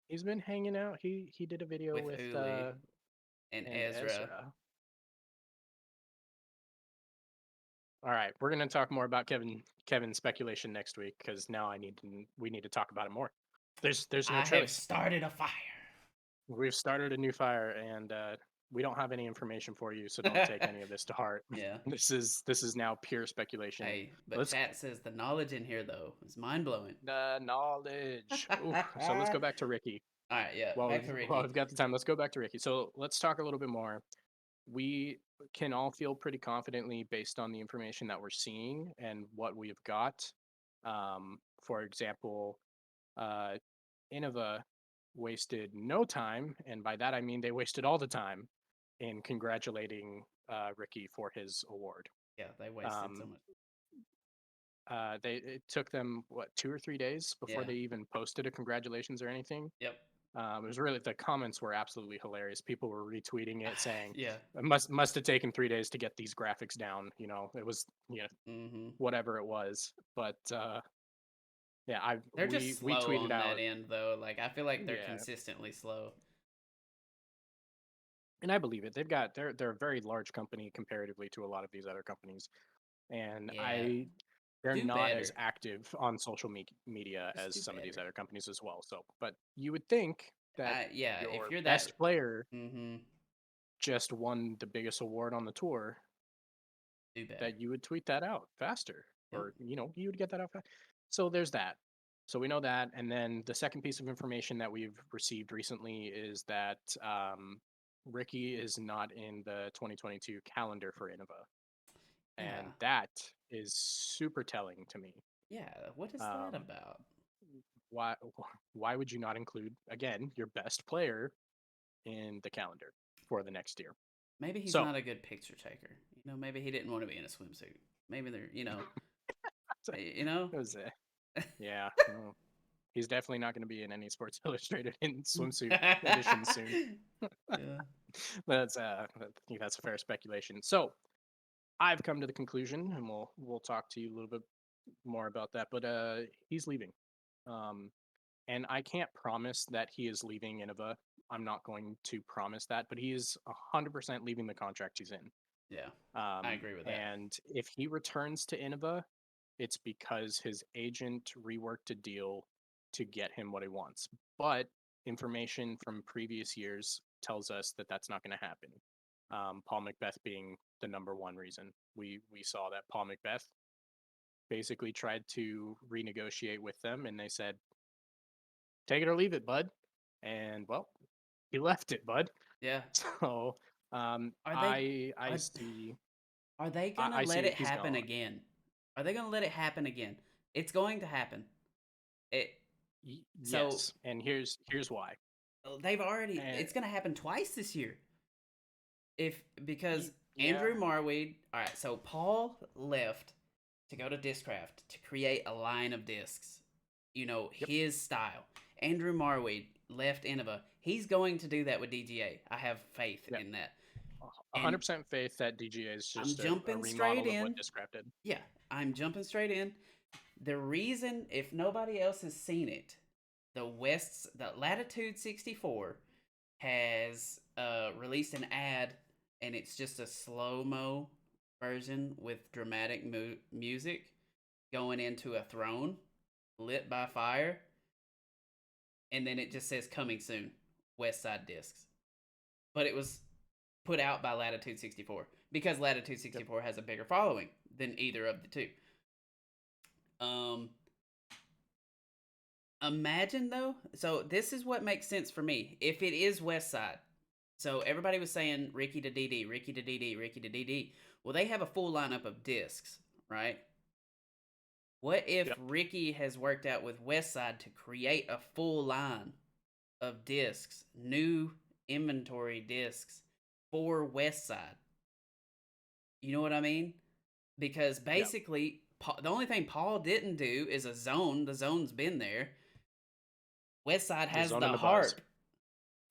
he's been hanging out. He did a video with with Uli and and Ezra. Ezra. All right, we're gonna talk more about Kevin's speculation next week because now we need to talk about it more. There's no I have choice. started a fire. We've started a new fire, and we don't have any information for you, so don't take any of this to heart. Yeah. This is now pure speculation. Hey, but Let's chat says the knowledge in here though is mind blowing. the knowledge. Oof. So let's All go back to Ricky. right, yeah, back to While Ricky. we've got the time, let's go back to Ricky. So let's talk a little bit more. We can all feel pretty confidently based on the information that we're seeing and what we've got. For example, uh, Innova wasted no time, and by that I mean they wasted all the time in congratulating Ricky for his award. Yeah, they wasted so Um, much. it took them what 2 or 3 days before Yeah. they even posted a congratulations or anything. Yep. It was really the comments were absolutely hilarious. People were retweeting it saying Yeah. it must have taken 3 days to get these graphics down. It was Mm-hmm. whatever it was, but Yeah, I They're just we slow tweeted on that out. end though. Like I feel like they're Yeah, consistently slow. and I believe it. They're a very large company comparatively to a lot of these other companies, and Yeah, I they're do not as better. active on social media Just as do some of these better. other companies as well. So, but you would think that Yeah, if your you're that, best player mm-hmm, just won the biggest award on the tour, do better. that you would tweet that out faster, Yep. or you would get that out fast. So there's that. So we know that, and then the second piece of information that we've received recently is that Ricky is not in the 2022 calendar for Innova, Yeah. and that is super telling to me. Yeah. What is that Um, about? why why would you not include again your best player in the calendar for the next year? Maybe he's So not a good picture taker. Maybe he didn't want to be in a swimsuit. Maybe they're, you know. it was yeah. Well, he's definitely not going to be in any Sports Illustrated in swimsuit edition soon. Yeah. I think that's a fair speculation. So I've come to the conclusion, and we'll talk to you a little bit more about that. But he's leaving, um, and I can't promise that he is leaving Innova. I'm not going to promise that, but he is 100% leaving the contract he's in. Yeah. I agree with that. And if he returns to Innova, it's because his agent reworked a deal to get him what he wants. But information from previous years tells us that that's not going to happen. Paul Macbeth being the number one reason. We saw that Paul Macbeth basically tried to renegotiate with them, and they said, "Take it or leave it, bud." And well, he left it, bud. Yeah. So Are they I are see are they gonna I let see it he's happen gone. again? Are they gonna let it happen again? It's going to happen. It so Yes, and here's why. they've already. And It's gonna happen twice this year. If because yeah, Andrew Marweed. All right. So Paul left to go to Discraft to create a line of discs. yep, His style. Andrew Marweed left Innova. He's going to do that with DGA. I have faith yeah, in that. And 100% faith that DGA is I'm just a jumping straight remodel of what in. Discraft did. Yeah, I'm jumping straight in. The reason, if nobody else has seen it, the Latitude 64 has released an ad, and it's just a slow mo version with dramatic music going into a throne lit by fire, and then it just says coming soon, West Side Discs. But it was put out by Latitude 64 because Latitude Yep. 64 has a bigger following than either of the two. Um, Imagine though. So this is what makes sense for me. If it is West Side, so everybody was saying Ricky to DD, Ricky to DD, Ricky to DD. Well, they have a full lineup of discs, right? What if Yep. Ricky has worked out with West Side to create a full line of discs, new inventory discs for West Side? You know what I mean? Because Yep. basically, the only thing Paul didn't do is a zone. The zone's been there. West Side The has zone the and the buzz. harp.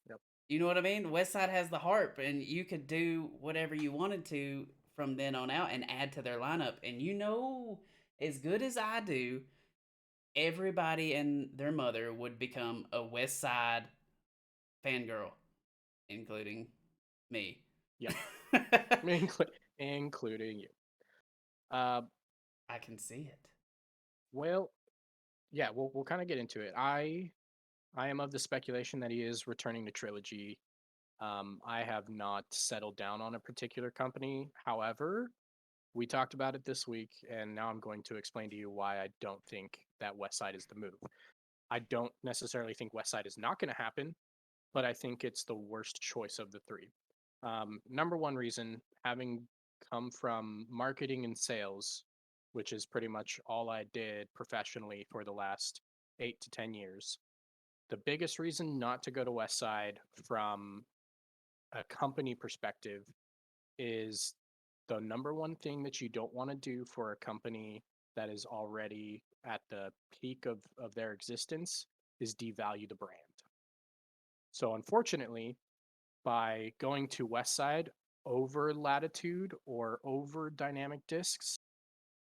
Yep. You know what I mean? West Side has the harp, and you could do whatever you wanted to from then on out and add to their lineup. And as good as I do, everybody and their mother would become a West Side fangirl, including me. Yep. Including you. Uh, I can see it. well, yeah, we'll kind of get into it. I am of the speculation that he is returning to Trilogy. I have not settled down on a particular company. However, we talked about it this week, and now I'm going to explain to you why I don't think that West Side is the move. I don't necessarily think West Side is not going to happen, but I think it's the worst choice of the three. Number one reason, having come from marketing and sales, which is pretty much all I did professionally for the last 8 to 10 years, the biggest reason not to go to West Side from a company perspective is the number one thing that you don't want to do for a company that is already at the peak of their existence is devalue the brand. So unfortunately, by going to West Side over Latitude or over Dynamic Discs,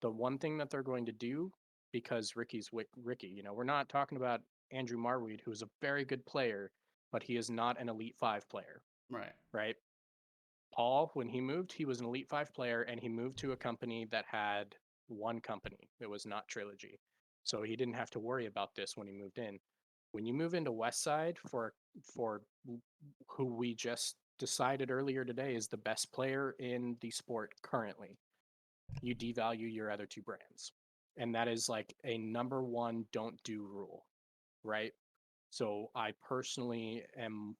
the one thing that they're going to do because Ricky's Ricky. You know, we're not talking about Andrew Marweed, who is a very good player, but he is not an Elite Five player, Right. right? Paul, when he moved, he was an Elite Five player, and he moved to a company that had one company. It was not Trilogy, so he didn't have to worry about this when he moved in. When you move into Westside for who we just decided earlier today is the best player in the sport currently, you devalue your other two brands. And that is like a number one don't do rule, right? So I personally am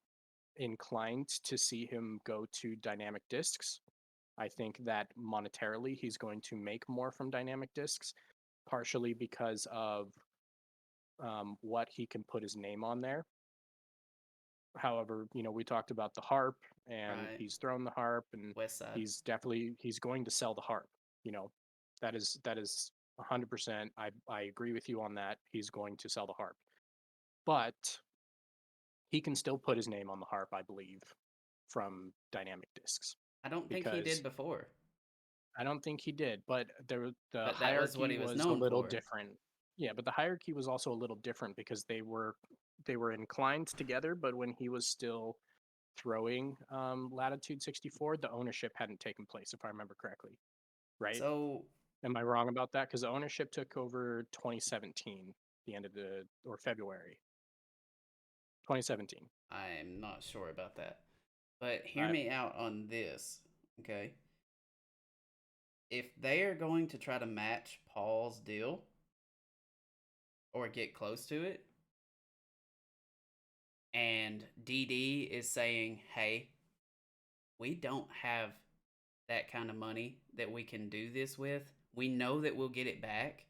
inclined to see him go to dynamic discs. I think that monetarily he's going to make more from dynamic discs, partially because of what he can put his name on there. However, you know, we talked about the harp, and Right. he's thrown the harp, and West Side. he's going to sell the harp. You know, that is 100%. I agree with you on that. He's going to sell the harp, but he can still put his name on the harp, I believe, from dynamic discs, I don't think he because did before, I don't think he did, but the but that was what hierarchy he was was a known little for. different. Yeah, but the hierarchy was also a little different because they were inclined together, but when he was still throwing Latitude 64, the ownership hadn't taken place, if I remember correctly. Right? So Am I wrong about that? Because the ownership took over 2017, the end of or February 2017. I'm not sure about that. But hear I me out on this, okay? If they are going to try to match Paul's deal or get close to it, and DD is saying, hey, we don't have that kind of money that we can do this with, we know that we'll get it back.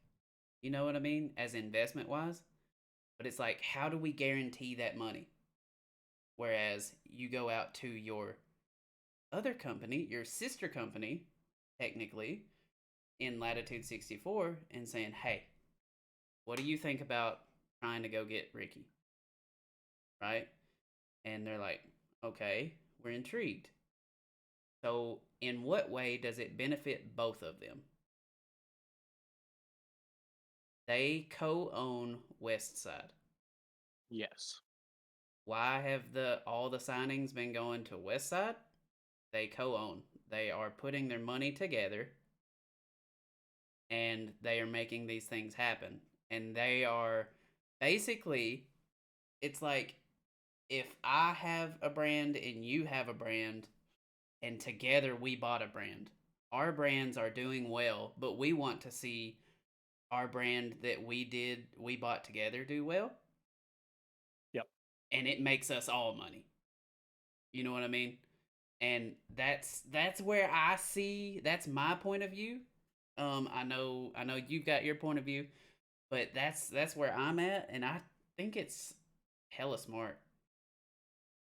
You know what I mean? As investment wise. But it's like, how do we guarantee that money? Whereas you go out to your other company, your sister company, technically, in Latitude 64, and saying, hey, what do you think about trying to go get Ricky? Right? And they're like, okay, we're intrigued. So, in what way does it benefit both of them? They co own West Side. Yes. Why have all the signings been going to West Side? They co own. They are putting their money together and they are making these things happen. And they are basically, it's like if I have a brand and you have a brand, and together we bought a brand. Our brands are doing well, but we want to see our brand that we bought together do well, Yep. and it makes us all money. You know what I mean? And that's where I see, that's my point of view. I know you've got your point of view, but that's where I'm at, and I think it's hella smart.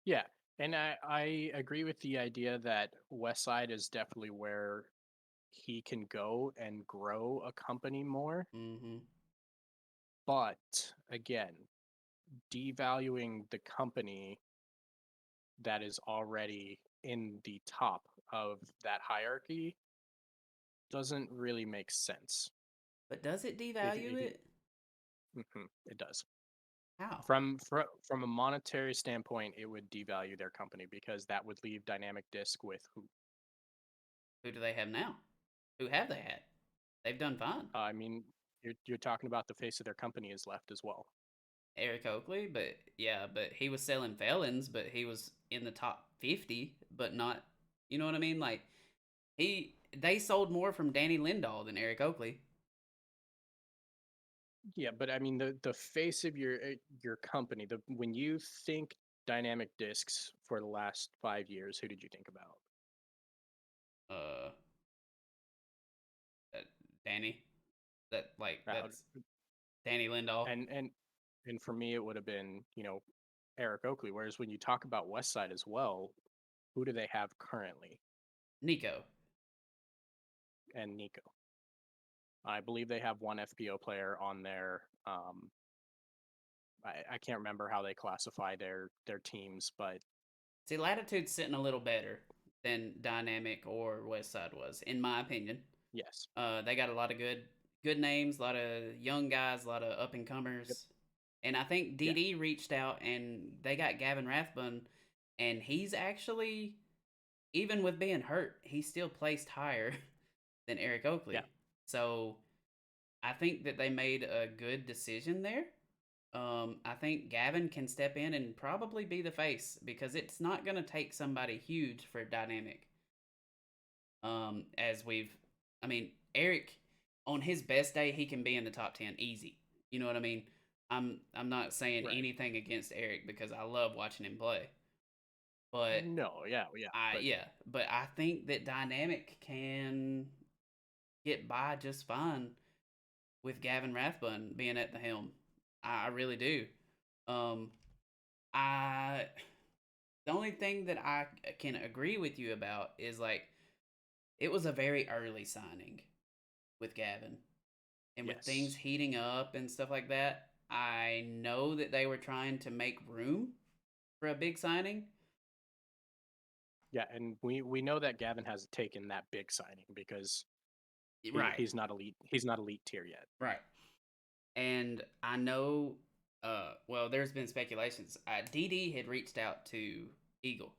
Yeah. And I agree with the idea that West Side is definitely where he can go and grow a company more. Mm-hmm. But again, devaluing the company that is already in the top of that hierarchy doesn't really make sense. But does it devalue If it? it does. How? From a monetary standpoint, it would devalue their company because that would leave Dynamic Disc with who? Who do they have now? Who have they had? They've done fine. I mean, you're talking about the face of their company is left as well. Eric Oakley, but yeah, but he was selling felons, but he was in the top 50, but not, you know what I mean? Like they sold more from Danny Lindahl than Eric Oakley. Yeah, but I mean the face of your company. The when you think Dynamic Discs for the last 5 years, who did you think about? Uh, that Danny, Uh, that's Danny Lindahl, and for me, it would have been Eric Oakley. Whereas when you talk about West Side as well, who do they have currently? Nico. And Nico. I believe they have one FPO player on their. I can't remember how they classify their teams, but See, Latitude's sitting a little better than Dynamic or West Side was, in my opinion. yes, They got a lot of good good names, a lot of young guys, a lot of up and Yep. comers. And I think Yeah. DD reached out and they got Gavin Rathbun, and he's actually, even with being hurt, he's still placed higher than Eric Yeah. Oakley. So I think that they made a good decision there. I think Gavin can step in and probably be the face because it's not going to take somebody huge for dynamic. As we've, I mean, Eric on his best day he can be in the top 10 easy. You know what I mean? I'm not saying Right. anything against Eric because I love watching him play, but No. Yeah. Yeah. I But yeah, but I think that dynamic can get by just fine with Gavin Rathbun being at the helm. I really do. Um, I the only thing that I can agree with you about is like it was a very early signing with Gavin, and with things yes. heating up and stuff like that. I know that they were trying to make room for a big signing. Yeah. And we know that Gavin has taken that big signing because Right, he's not elite. He's not elite tier yet. right. And I know, well, there's been speculations. DD had reached out to Eagle.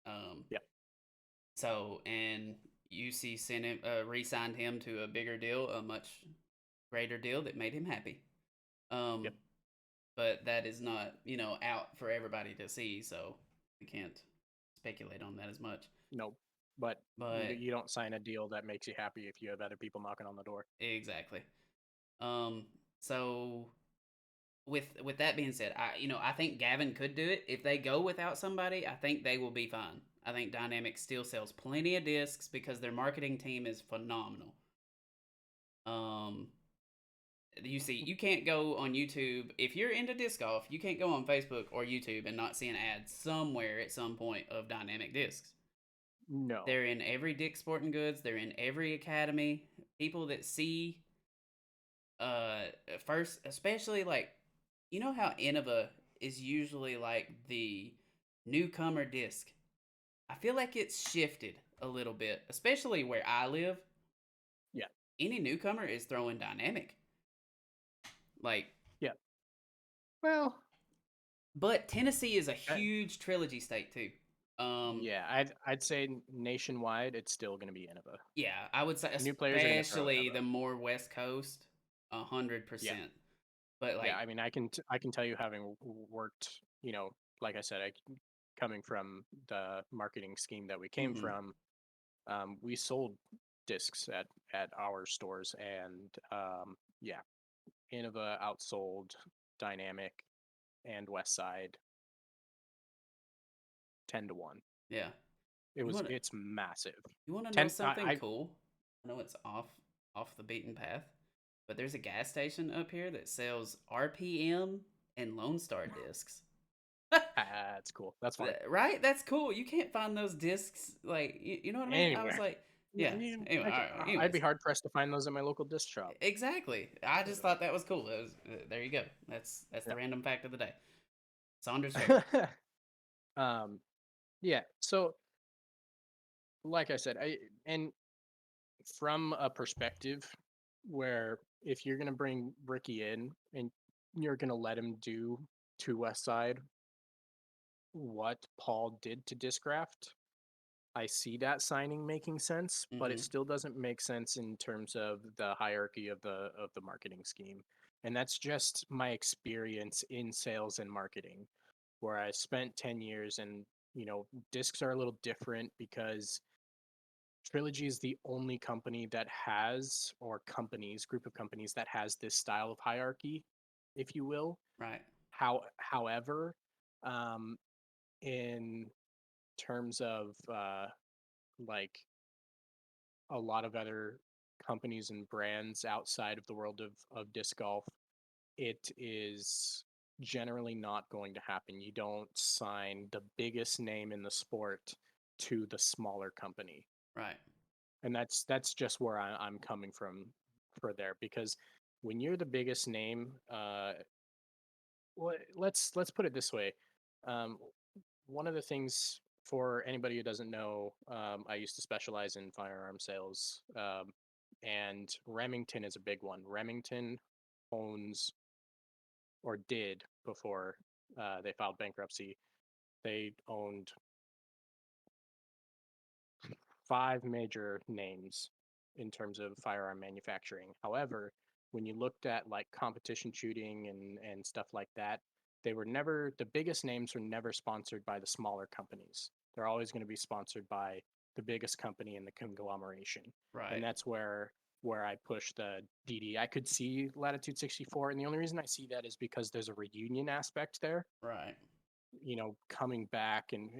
Um, Yep. so, and UC sent him, re-signed him to a bigger deal, a much greater deal that made him happy. Um, Yep. but that is not, out for everybody to see, so we can't speculate on that as much. No. But But you don't sign a deal that makes you happy if you have other people knocking on the door. exactly. Um, so with that being said, I think Gavin could do it. If they go without somebody, I think they will be fine. I think Dynamic still sells plenty of discs because their marketing team is phenomenal. Um, you can't go on YouTube if you're into disc golf. You can't go on Facebook or YouTube and not see an ad somewhere at some point of Dynamic Discs. No. They're in every Dick Sporting Goods. They're in every academy. People that see uh first, especially like how Innova is usually like the newcomer disc. I feel like it's shifted a little bit, especially where I live. Yeah. Any newcomer is throwing dynamic. Like, Yeah. Well, but Tennessee is a I, huge trilogy state too. yeah, I'd say nationwide it's still going to be Innova. Yeah, I would say New players are going to throw especially Innova. the more West Coast, Yeah. 100%. But Yeah, like, I mean, I can tell you having worked, like I said, coming from the marketing scheme that we came mhm, from, we sold discs at our stores, and yeah, Innova outsold Dynamic and Westside 10-1. yeah. It You was want to it's massive. you want to know 10 something cool? I know it's off the beaten path, but there's a gas station up here that sells RPM and Lone Star discs. That's cool. That's fine. Right? That's cool. You can't find those discs like you know what I mean? I was Anywhere. like, yeah. Anyway, all right. I'd be Anyways, hard pressed to find those in my local disc shop. exactly. I just thought that was cool. It was, there you go. That's the random fact of the day. Saunders Fair. Yeah. um, yeah. So, like I said, I and from a perspective where if you're gonna bring Ricky in and you're gonna let him do to West Side what Paul did to Discraft, I see that signing making sense, but it Mm-hmm. still doesn't make sense in terms of the hierarchy of the marketing scheme. And that's just my experience in sales and marketing, where I spent 10 years and discs are a little different because Trilogy is the only company that has, or group of companies that has this style of hierarchy, if you will. Right. However, um, in terms of like a lot of other companies and brands outside of the world of disc golf, it is generally not going to happen. You don't sign the biggest name in the sport to the smaller company. Right. And that's just where I'm coming from for there, because when you're the biggest name, let's put it this way. Um, One of the things, for anybody who doesn't know, I used to specialize in firearm sales and Remington is a big one. Remington owns, or did before they filed bankruptcy, they owned 5 major names in terms of firearm manufacturing. However, when you looked at like competition shooting and stuff like that, they were never, the biggest names were never sponsored by the smaller companies. They're always going to be sponsored by the biggest company in the conglomeration. And Right. that's where I push the DD. I could see Latitude 64, and the only reason I see that is because there's a reunion aspect there, Right. coming back and,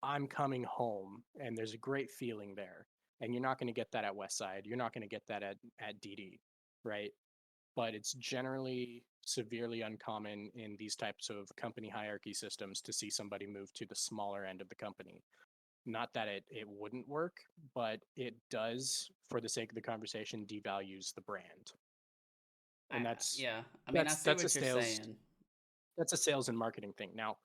I'm coming home, and there's a great feeling there. And you're not going to get that at Westside. You're not going to get that at DD, right? But it's generally severely uncommon in these types of company hierarchy systems to see somebody move to the smaller end of the company. Not that it wouldn't work, but it does, for the sake of the conversation, devalues the brand. And that's Yeah. I mean, I that's see that's a what you're sales saying. that's a sales and marketing thing. Now,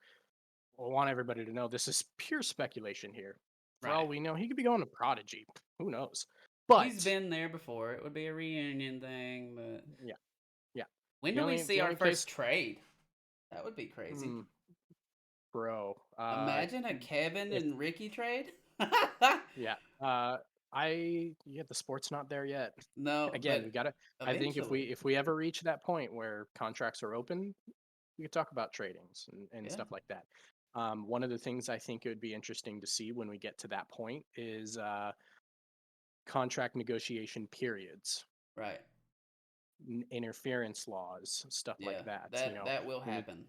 I want everybody to know this is pure speculation here. For all Right. we know, he could be going to Prodigy. Who knows? He's But been there before. It would be a reunion thing, but yeah, yeah. when The do we only see the our only first case, trade? That would be crazy. hmm, bro. Imagine a Kevin If and Ricky trade. yeah, the sport's not there yet. No, Again, we but gotta. I think if we eventually. if we ever reach that point where contracts are open, we could talk about tradings and Yeah. stuff like that. One of the things I think it would be interesting to see when we get to that point is contract negotiation periods, Right. interference laws, stuff like Yeah. that. That will When we happen.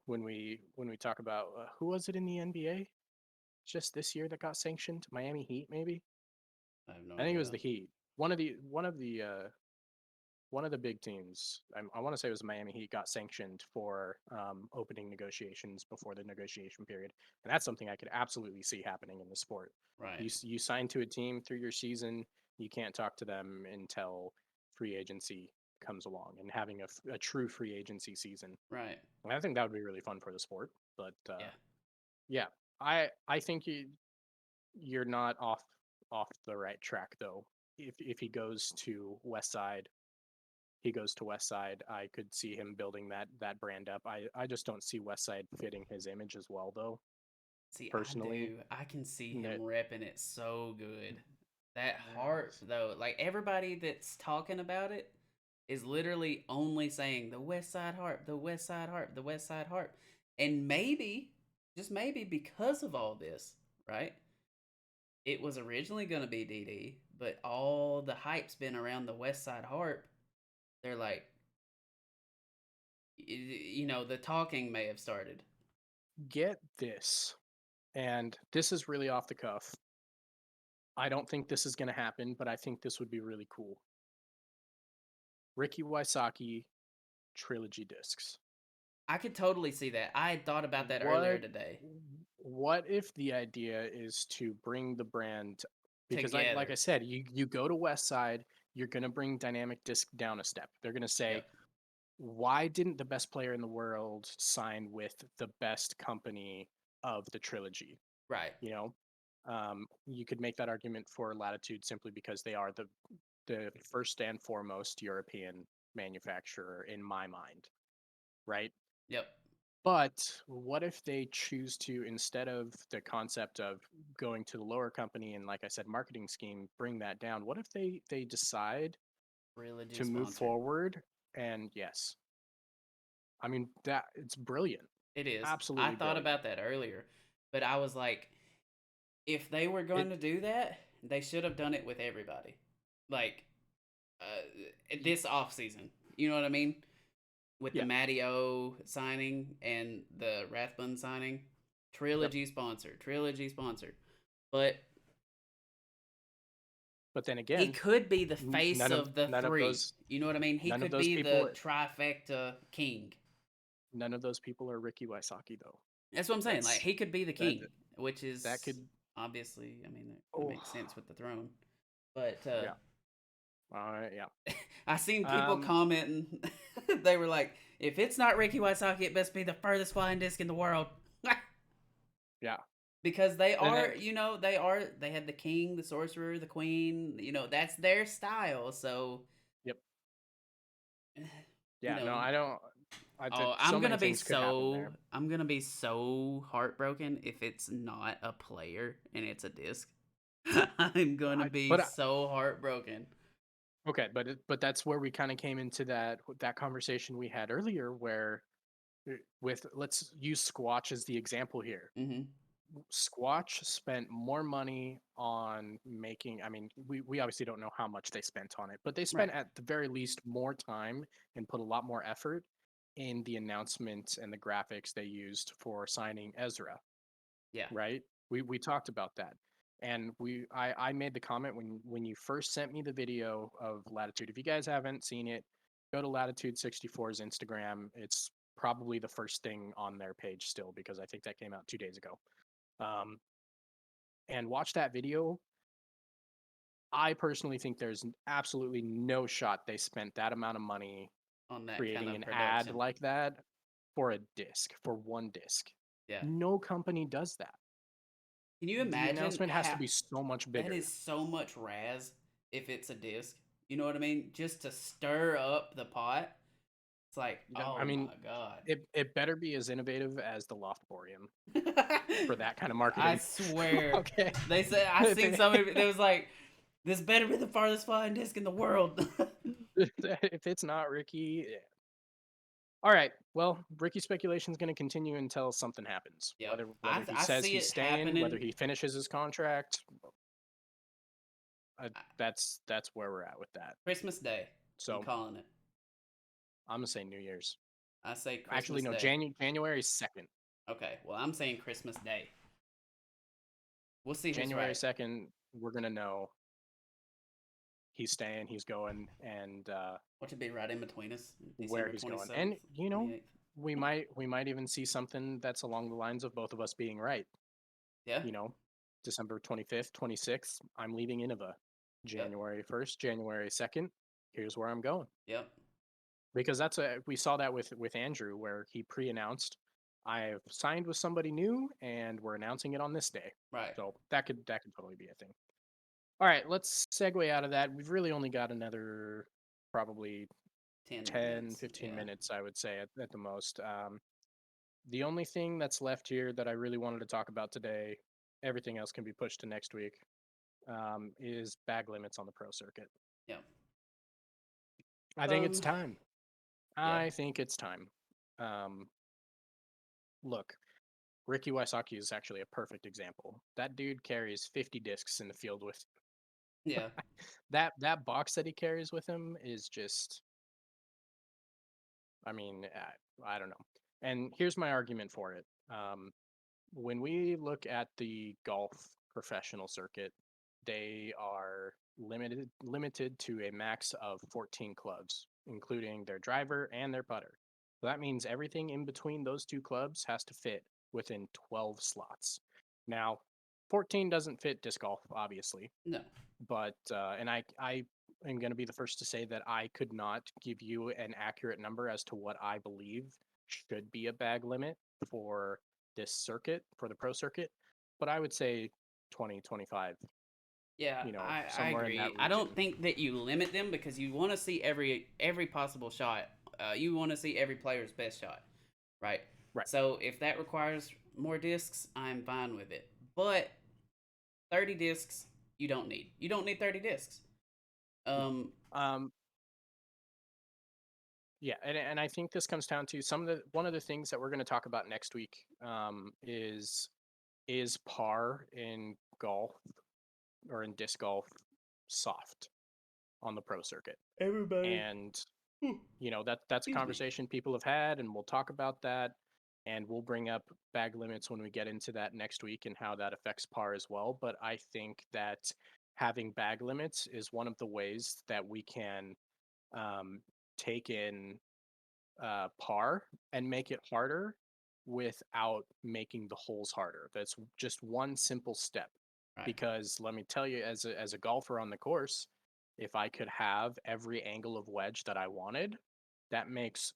when we talk about who was it in the NBA just this year that got sanctioned? Miami Heat, maybe. I have no I think it was idea. the Heat. One of the big teams. I want to say it was Miami Heat got sanctioned for opening negotiations before the negotiation period, and that's something I could absolutely see happening in the sport. Right. You sign to a team through your season, you can't talk to them until free agency comes along and having a true free agency season. Right. And I think that would be really fun for the sport. But Yeah. yeah, I think you're not off the right track though. If he goes to West Side, he goes to West Side. I could see him building that brand up. I just don't see West Side fitting his image as well though. See, I Personally, do. I can see him that repping it so good. That harp, though, like everybody that's talking about it is literally only saying the West Side Harp, the West Side Harp, the West Side Harp. And maybe, just maybe because of all this, right? It was originally going to be DD, but all the hype's been around the West Side Harp. They're like, the talking may have started. get this, and this is really off the cuff. I don't think this is going to happen, but I think this would be really cool. Ricky Wysocki trilogy discs. I could totally see that. I had thought about that earlier What today. what if the idea is to bring the brand, because like I Together. said, you go to West Side, you're going to bring Dynamic Disc down a step. They're going to say, Yep. why didn't the best player in the world sign with the best company of the trilogy? Right. You know, you could make that argument for Latitude simply because they are the first and foremost European manufacturer in my mind, right? Yep. But what if they choose to, instead of the concept of going to the lower company and, like I said, marketing scheme, bring that down? What if they decide Trilogy to move sponsored. forward? And yes, I mean that it's brilliant, It is. I absolutely thought brilliant. about that earlier, but I was like, if they were going It to do that, they should have done it with everybody. Like, y- this off season. You know what I mean? With the yeah, Matty O signing and the Rathbun signing. yep. Trilogy sponsored. Trilogy sponsored. But But then he again, could be the face none of of the none of three. those You know what I mean? He none of could those be people the trifecta king. none of those people are Ricky Wysocki though. That's what I'm saying. Like That's he could be the that king, which that is could obviously, I mean, it oh makes sense with the throne. But yeah. All right, yeah. I seen people Um, commenting. They were like, "If it's not Ricky Wysocki, it best be the furthest flying disc in the world." yeah. because they And are, they had the king, the sorcerer, the queen, that's their style. So, yep. you Yeah, no, know, I don't. oh, So many things could happen there. I'm gonna be so heartbroken if it's not a player and it's a disc. I'm gonna I be but so heartbroken. okay, but that's where we kind of came into that conversation we had earlier, where with let's use Squatch as the example here. Hmm. Squatch spent more money on making. I mean, we obviously don't know how much they spent on it, but they spent Right. at the very least more time and put a lot more effort in the announcements and the graphics they used for signing Ezra, Yeah. right? We talked about that. And I made the comment when you first sent me the video of Latitude. If you guys haven't seen it, go to Latitude 64's Instagram. It's probably the first thing on their page still because I think that came out 2 days ago. Um, and watch that video. I personally think there's absolutely no shot they spent that amount of money On that kind creating of an ad production. like that for a disc, for one disc. Yeah. No company does that. Can you The imagine announcement has to how be so much that bigger. is so much Raz if it's a disc? You know what I mean? Just to stir up the pot. It's like, I oh mean, my god. it better be as innovative as the Loftorium for that kind of I marketing. swear. Okay. They said I If seen it, somebody that was like, this better be the farthest flying disc in the world. if it's not Ricky, yeah. All right. Well, Ricky speculation is going to continue until something happens. Yep. Whether he I says see he's it staying, whether happening. he finishes his contract, I- that's where we're at with that. Christmas Day. I'm So calling it. I'm gonna say New Year's. I say Actually, Christmas no, Day. January 2nd. Okay. Well, I'm saying Christmas Day. We'll see who's January right. 2nd, we're gonna know he's staying, he's going, and What should be right in between us? where December he's going. 27th, And you know, 28th. we might even see something that's along the lines of both of us being right. Yeah. You know, December 25th, 26th, I'm leaving Innova. Yep. January 1st, January 2nd, here's where I'm going. Yep. Because we saw that with Andrew where he pre-announced I've signed with somebody new and we're announcing it on this day. Right. So that could totally be a thing. All right, let's segue out of that. We've really only got another probably 10 10, minutes. 15 Yeah. minutes, I would say at the most. The only thing that's left here that I really wanted to talk about today, everything else can be pushed to next week, is bag limits on the pro circuit. Yep. I think it's Um. time. Yeah. I think it's time. Um, look, Ricky Wysocki is actually a perfect example. That dude carries 50 discs in the field with Yeah. that box that he carries with him is just, I mean, I don't know. And here's my argument for it. When we look at the golf professional circuit, they are limited to a max of 14 clubs, including their driver and their putter. So that means everything in between those two clubs has to fit within 12 slots. Now, 14 doesn't fit disc golf, obviously, No. but and I am going to be the first to say that I could not give you an accurate number as to what I believe should be a bag limit for this circuit, for the pro circuit, but I would say 20, 25, Yeah, I somewhere in that agree. I don't region. think that you limit them because you want to see every possible shot. You want to see every player's best shot, right? Right. So if that requires more discs, I'm fine with it. But 30 discs, you don't need. You don't need 30 discs. No. Um, Um, yeah, and I think this comes down to one of the things that we're going to talk about next week, is par in golf or in disc golf soft on the pro circuit. everybody. And Whew, that's a excuse me. conversation people have had, and we'll talk about that, and we'll bring up bag limits when we get into that next week and how that affects par as well. But I think that having bag limits is one of the ways that we can um, take in par and make it harder without making the holes harder. That's just one simple step. Right. Because let me tell you, as a golfer on the course, if I could have every angle of wedge that I wanted, that makes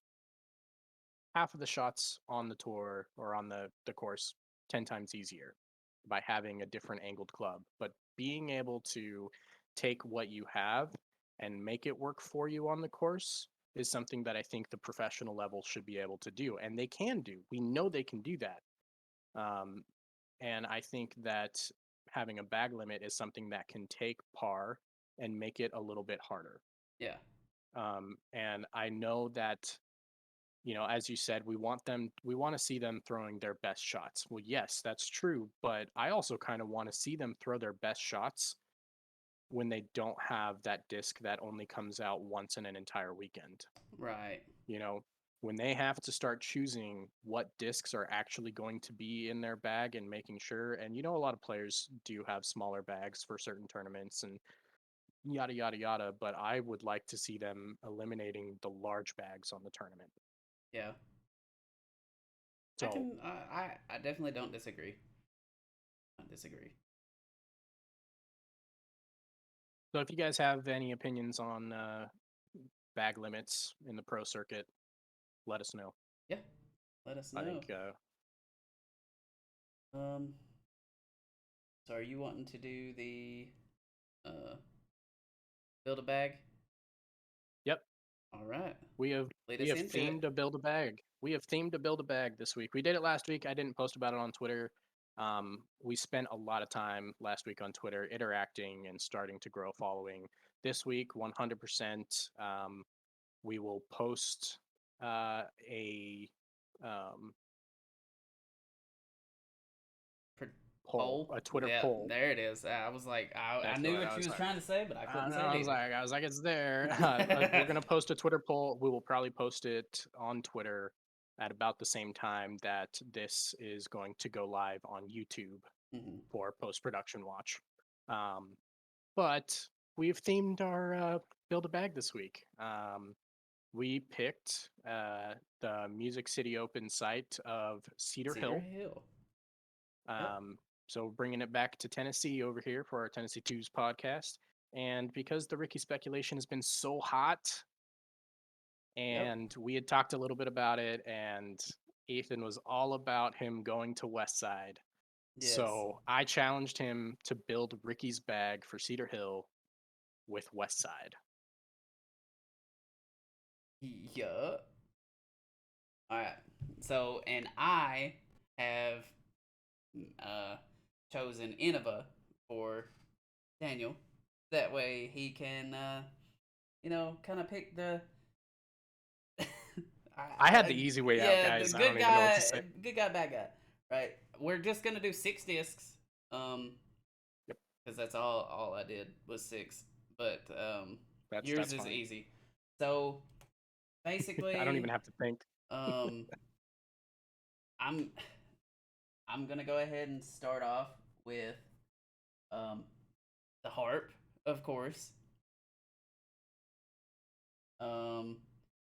half of the shots on the tour or on the course 10 times easier. by having a different angled club, but being able to take what you have and make it work for you on the course is something that I think the professional level should be able to do, and they can do. We know they can do that. Um, and I think that having a bag limit is something that can take par and make it a little bit harder. Yeah. And I know that, as you said, we want to see them throwing their best shots. Well, yes, that's true, but I also kind of want to see them throw their best shots when they don't have that disc that only comes out once in an entire weekend. Right. You know, when they have to start choosing what discs are actually going to be in their bag and making sure, and a lot of players do have smaller bags for certain tournaments and yada yada yada, but I would like to see them eliminating the large bags on the tournament. Yeah. I So, can. I definitely don't disagree. I disagree. so if you guys have any opinions on bag limits in the pro circuit, let us know. Yeah. Let us I know. think Um. So are you wanting to do the uh build a bag? yep, All right. we have Lead we us have into it. themed a build a bag. We have themed a build a bag this week. We did it last week. I didn't post about it on Twitter. We spent a lot of time last week on Twitter interacting and starting to grow a following. This week, 100%, we will post a um, Poll. a Twitter Yeah, poll. there it is. I was like, I That's knew what what I you was was like. trying to say, but I couldn't say I was it like, it's there. We're either. gonna post a Twitter poll. We will probably post it on Twitter at about the same time that this is going to go live on YouTube Mhm. for post production watch. Um, but we've themed our build a bag this week. We picked the Music City Open site of Cedar Cedar Hill. Hill. Yep. Um, so bringing it back to Tennessee over here for our Tennessee Twos podcast. And because the Ricky speculation has been so hot, Yep. and we had talked a little bit about it, and Ethan was all about him going to West Side. Yes. So I challenged him to build Ricky's bag for Cedar Hill with West Side. Yup. All right. So, and I have uh chosen Innova for Daniel. That way he can kind of pick the I had the easy way out, yeah, the guys. I don't even know what to say. good guy, bad guy. Right. We're just gonna do 6 discs. Yep, Because that's all I did was 6. But that's yours is fine. easy. So I don't even basically, have to think. um, I'm I'm gonna go ahead and start off with um the harp, of course. Um,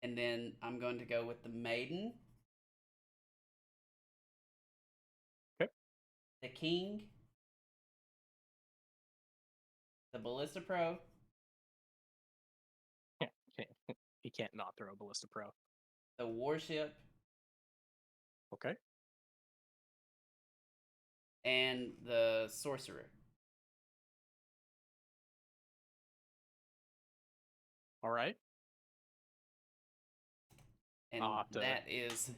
and then I'm going to go with the maiden, Okay. the king, the ballista pro, He can't not throw a Ballista Pro. the warship, Okay. and the sorcerer. All right. And I'll have to. that is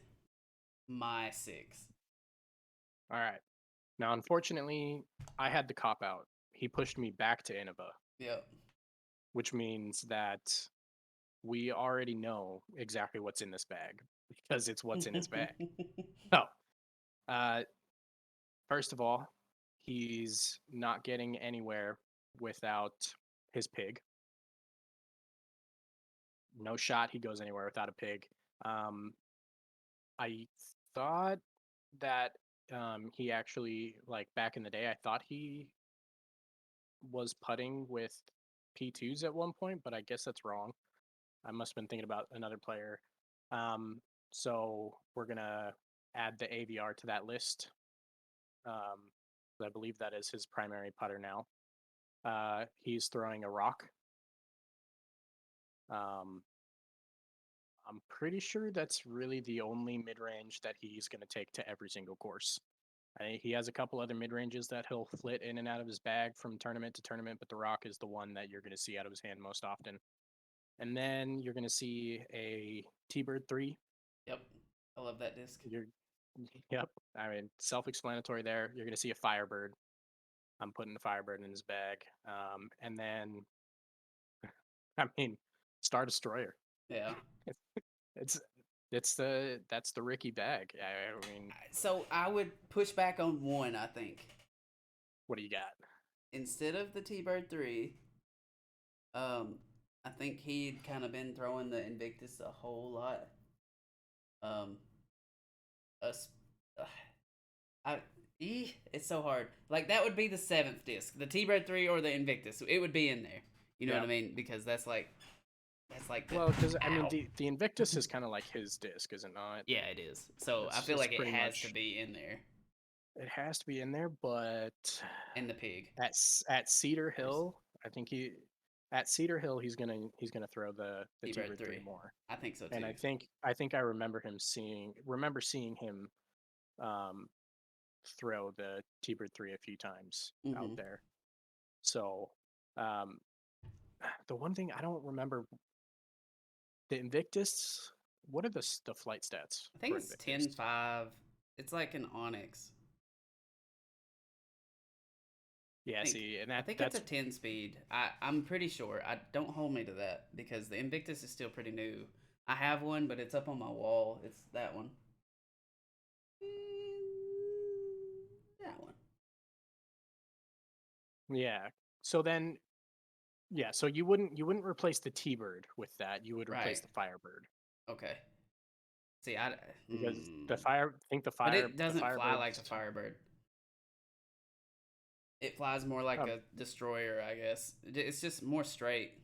my 6. All right. Now, unfortunately, I had the cop out. He pushed me back to Innova, Yep. which means that we already know exactly what's in this bag because it's what's in his bag. So, uh, first of all, he's not getting anywhere without his pig. No shot he goes anywhere without a pig. Um, I thought that he actually, like back in the day, I thought he was putting with P2s at one point, but I guess that's wrong. I must have been thinking about another player. Um, so we're gonna add the AVR to that list. Um, I believe that is his primary putter now. He's throwing a rock. Um, I'm pretty sure that's really the only mid range that he's going to take to every single course. He has a couple other mid ranges that he'll flit in and out of his bag from tournament to tournament, but the Rock is the one that you're going to see out of his hand most often. And then you're going to see a T-Bird 3. Yep. I love that disc. Yep. I mean, self-explanatory there. You're going to see a Firebird. I'm putting the Firebird in his bag. And then, I mean, Star Destroyer. Yeah. It's that's the Ricky bag. I mean, So I would push back on one, I think. what do you got? Instead of the T-Bird 3, I think he'd kind of been throwing the Invictus a whole lot. Us, I, it's so hard. Like that would be the 7th disc, the T-Bird 3 or the Invictus. It would be in there. You know what I mean? Because that's like the, well, because I mean, ow. the Invictus is kind of like his disc, is it not? Yeah, it is. So I It's feel like it pretty has much- to be in there. It has to be in there, but And the pig. at Cedar Hill, I think at Cedar Hill he's gonna throw the T-Bird T-Bird 3 3. more. I think so too. And I think I remember seeing him throw the T-Bird 3 a few times out there. So the one thing I don't remember, the Invictus, what are the flight stats? I think for it's Invictus? 10-5. It's like an Onyx. Yeah, think- see, and I think it's a 10 speed. I'm pretty sure. I don't hold me to that because the Invictus is still pretty new. I have one, but it's up on my wall. It's that one. That one. yeah. So then, yeah, so you wouldn't replace the T-Bird with that. You would replace Right. the Firebird. Okay. See, Because but it doesn't fly like the Firebird. It flies more like a destroyer, I guess. It's just more straight.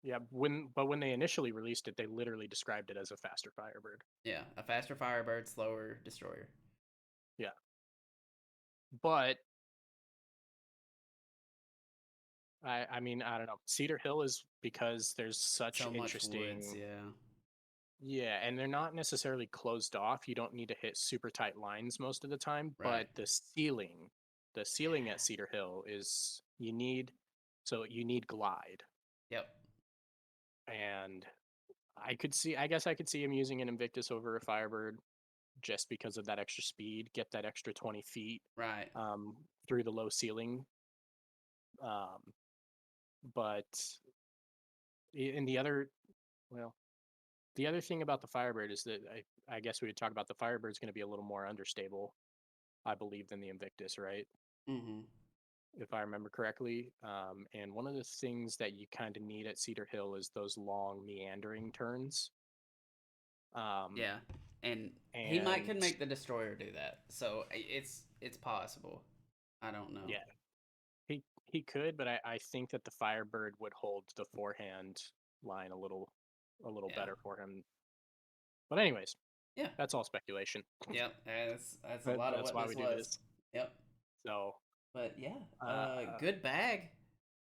Yeah, when they initially released it, they literally described it as a faster Firebird. Yeah, a faster Firebird, slower destroyer. Yeah. But I mean, I don't know. Cedar Hill is because there's such So much interesting woods, yeah. Yeah, and they're not necessarily closed off. You don't need to hit super tight lines most of the time, Right. but the ceiling at Cedar Hill is you need glide. Yep. And I guess I could see him using an Invictus over a Firebird just because of that extra speed, get that extra 20 feet Right. through the low ceiling. But in the other, well, the other thing about the Firebird is that I guess we would talk about the Firebird's going to be a little more understable, I believe, than the Invictus, right? Mm-hmm. If I remember correctly. And one of the things that you kind of need at Cedar Hill is those long meandering turns. Yeah, and he could make the destroyer do that. So it's possible. I don't know. Yeah, he could, but I think that the Firebird would hold the forehand line a little better for him. But anyways, yeah, that's all speculation. Yep, that's a lot of what this was. Yep. So, but yeah, good bag.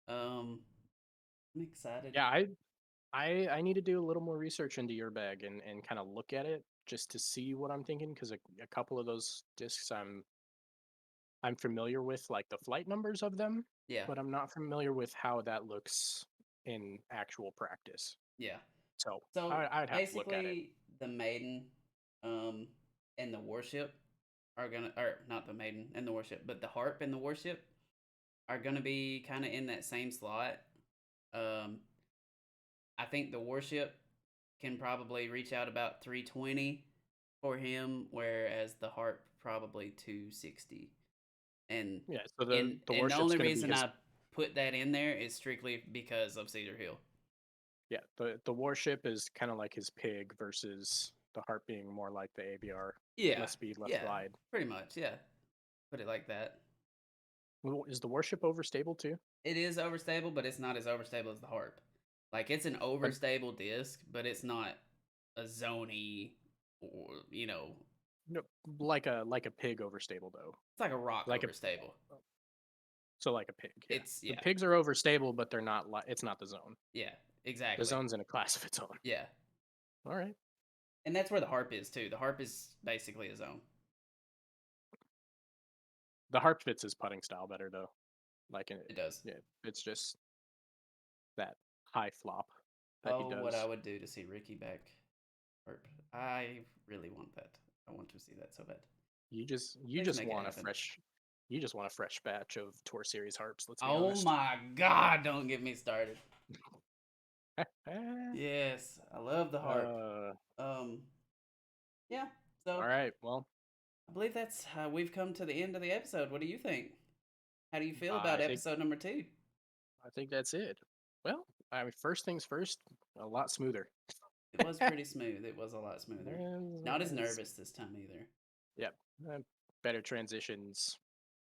I'm excited. Yeah, I need to do a little more research into your bag and kind of look at it just to see what I'm thinking because a couple of those discs I'm familiar with like the flight numbers of them, Yeah. but I'm not familiar with how that looks in actual practice. Yeah. So I'd have to look at it. Basically, the Maiden, and the Warship are gonna, or not the Maiden and the Warship, but the Harp and the Warship are gonna be kind of in that same slot. I think the Warship can probably reach out about 320 for him, whereas the Harp probably 260. And yeah, so the Warship's only gonna be reason his, I put that in there is strictly because of Cedar Hill. yeah, the Warship is kind of like his pig versus the Harp being more like the ABR. Yeah. Less speed, less Yeah. glide. Pretty much, yeah. Put it like that. Is the Warship overstable too? It is overstable, but it's not as overstable as the Harp. Like it's an overstable disc, but it's not a zony, or No, like a pig overstable though. it's like a rock Like overstable. So like a pig. Yeah. It's The pigs are overstable, but they're not. It's not the zone. Yeah, exactly. The zone's in a class of its own. Yeah, All right. and that's where the Harp is too. The Harp is basically a zone. The harp fits his putting style better though. Like It does. yeah, it's just that high flop that he Oh, what I does. would do to see Ricky back. I really want that. I want to see that so bad. You Please just make it want a happen. fresh batch of Tour Series harps. Let's be Oh honest. my God! Don't get me started. Yes, I love the harp. uh, Um, yeah. all So right. Well, I believe that's we've come to the end of the episode. What do you think? How do you feel I about think episode number 2? I think that's it. Well, I mean, first things first, a lot smoother. It was pretty smooth. It was a lot smoother. Not as As- nervous this time either. Yep. Better transitions.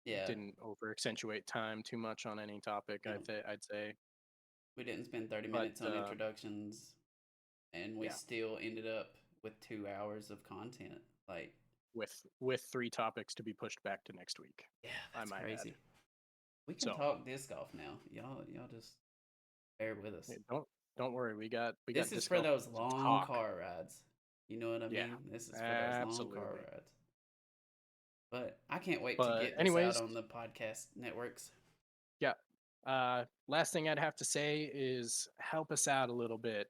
Yeah, Didn't over accentuate time too much on any topic. no, I'd say. we didn't spend 30 But minutes on introductions, and we yeah, still ended up with 2 hours of content. Like, with 3 topics to be pushed back to next week. yeah, I that's might crazy. add. We can So talk disc golf now. Y'all just bear with us. hey, don't worry. We This got is disc for golf those to long talk. car rides. You know what I Yeah, mean? This is for those long car absolutely. rides. But I can't wait to But get this out anyways, on the podcast networks. yeah. Last thing I'd have to say is help us out a little bit.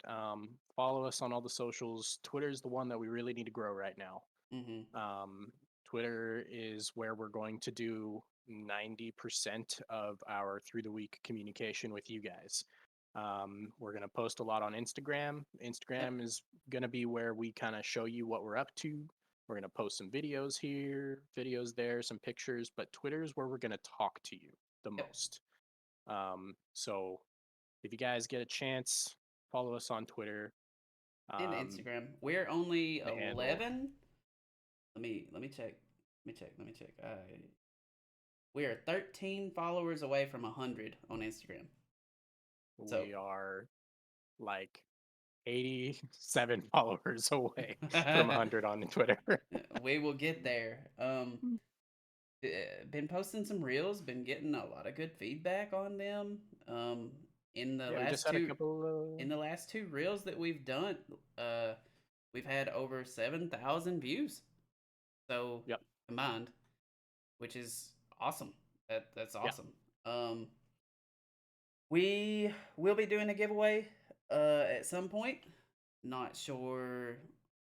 Follow us on all the socials. Twitter's the one that we really need to grow right now. Mm-hmm. Twitter is where we're going to do 90% of our through the week communication with you guys. We're going to post a lot on Instagram. Yep. Instagram is going to be where we kind of show you what we're up to. We're going to post some videos here, videos there, some pictures, but Twitter is where we're going to talk to you the Yep. most. So if you guys get a chance, follow us on Twitter. And Instagram. We're only The handle. 11. Let me check. Let me check. We are 13 followers away from 100 on Instagram. So We are like 87 followers away from 100 on Twitter. we will get there. Been posting some reels. Been getting a lot of good feedback on them. In the Yeah, we just last had a two couple. in the last 2 reels that we've done, we've had over 7,000 views. So Yep. combined, which is awesome. That's Yeah. awesome. We will be doing a giveaway at some point. Not sure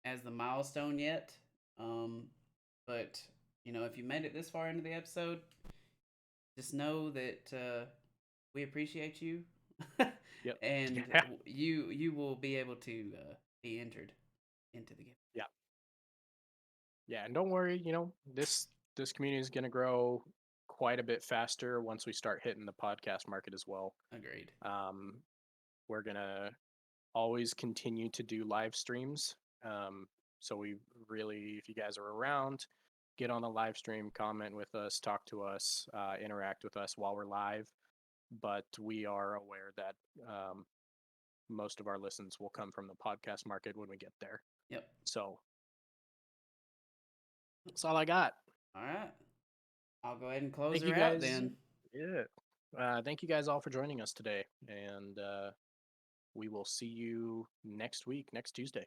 as the milestone yet. But if you made it this far into the episode, just know that we appreciate you. Yep. And Yeah. you will be able to be entered into the game. Yeah. Yeah, and don't worry, this community is going to grow quite a bit faster once we start hitting the podcast market as well. Agreed. We're going to always continue to do live streams. So we really, if you guys are around, get on the live stream, comment with us, talk to us, interact with us while we're live. But we are aware that most of our listens will come from the podcast market when we get there. Yep. So that's all I got. All right. I'll go ahead and close Thank her you out guys. then. Yeah. Thank you guys all for joining us today. And we will see you next week, next Tuesday.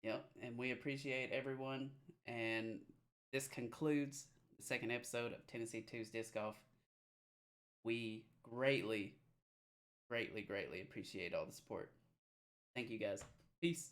Yep. And we appreciate everyone. And this concludes the second episode of Tennessee 2's Disc Golf. We greatly, greatly, greatly appreciate all the support. Thank you guys. Peace.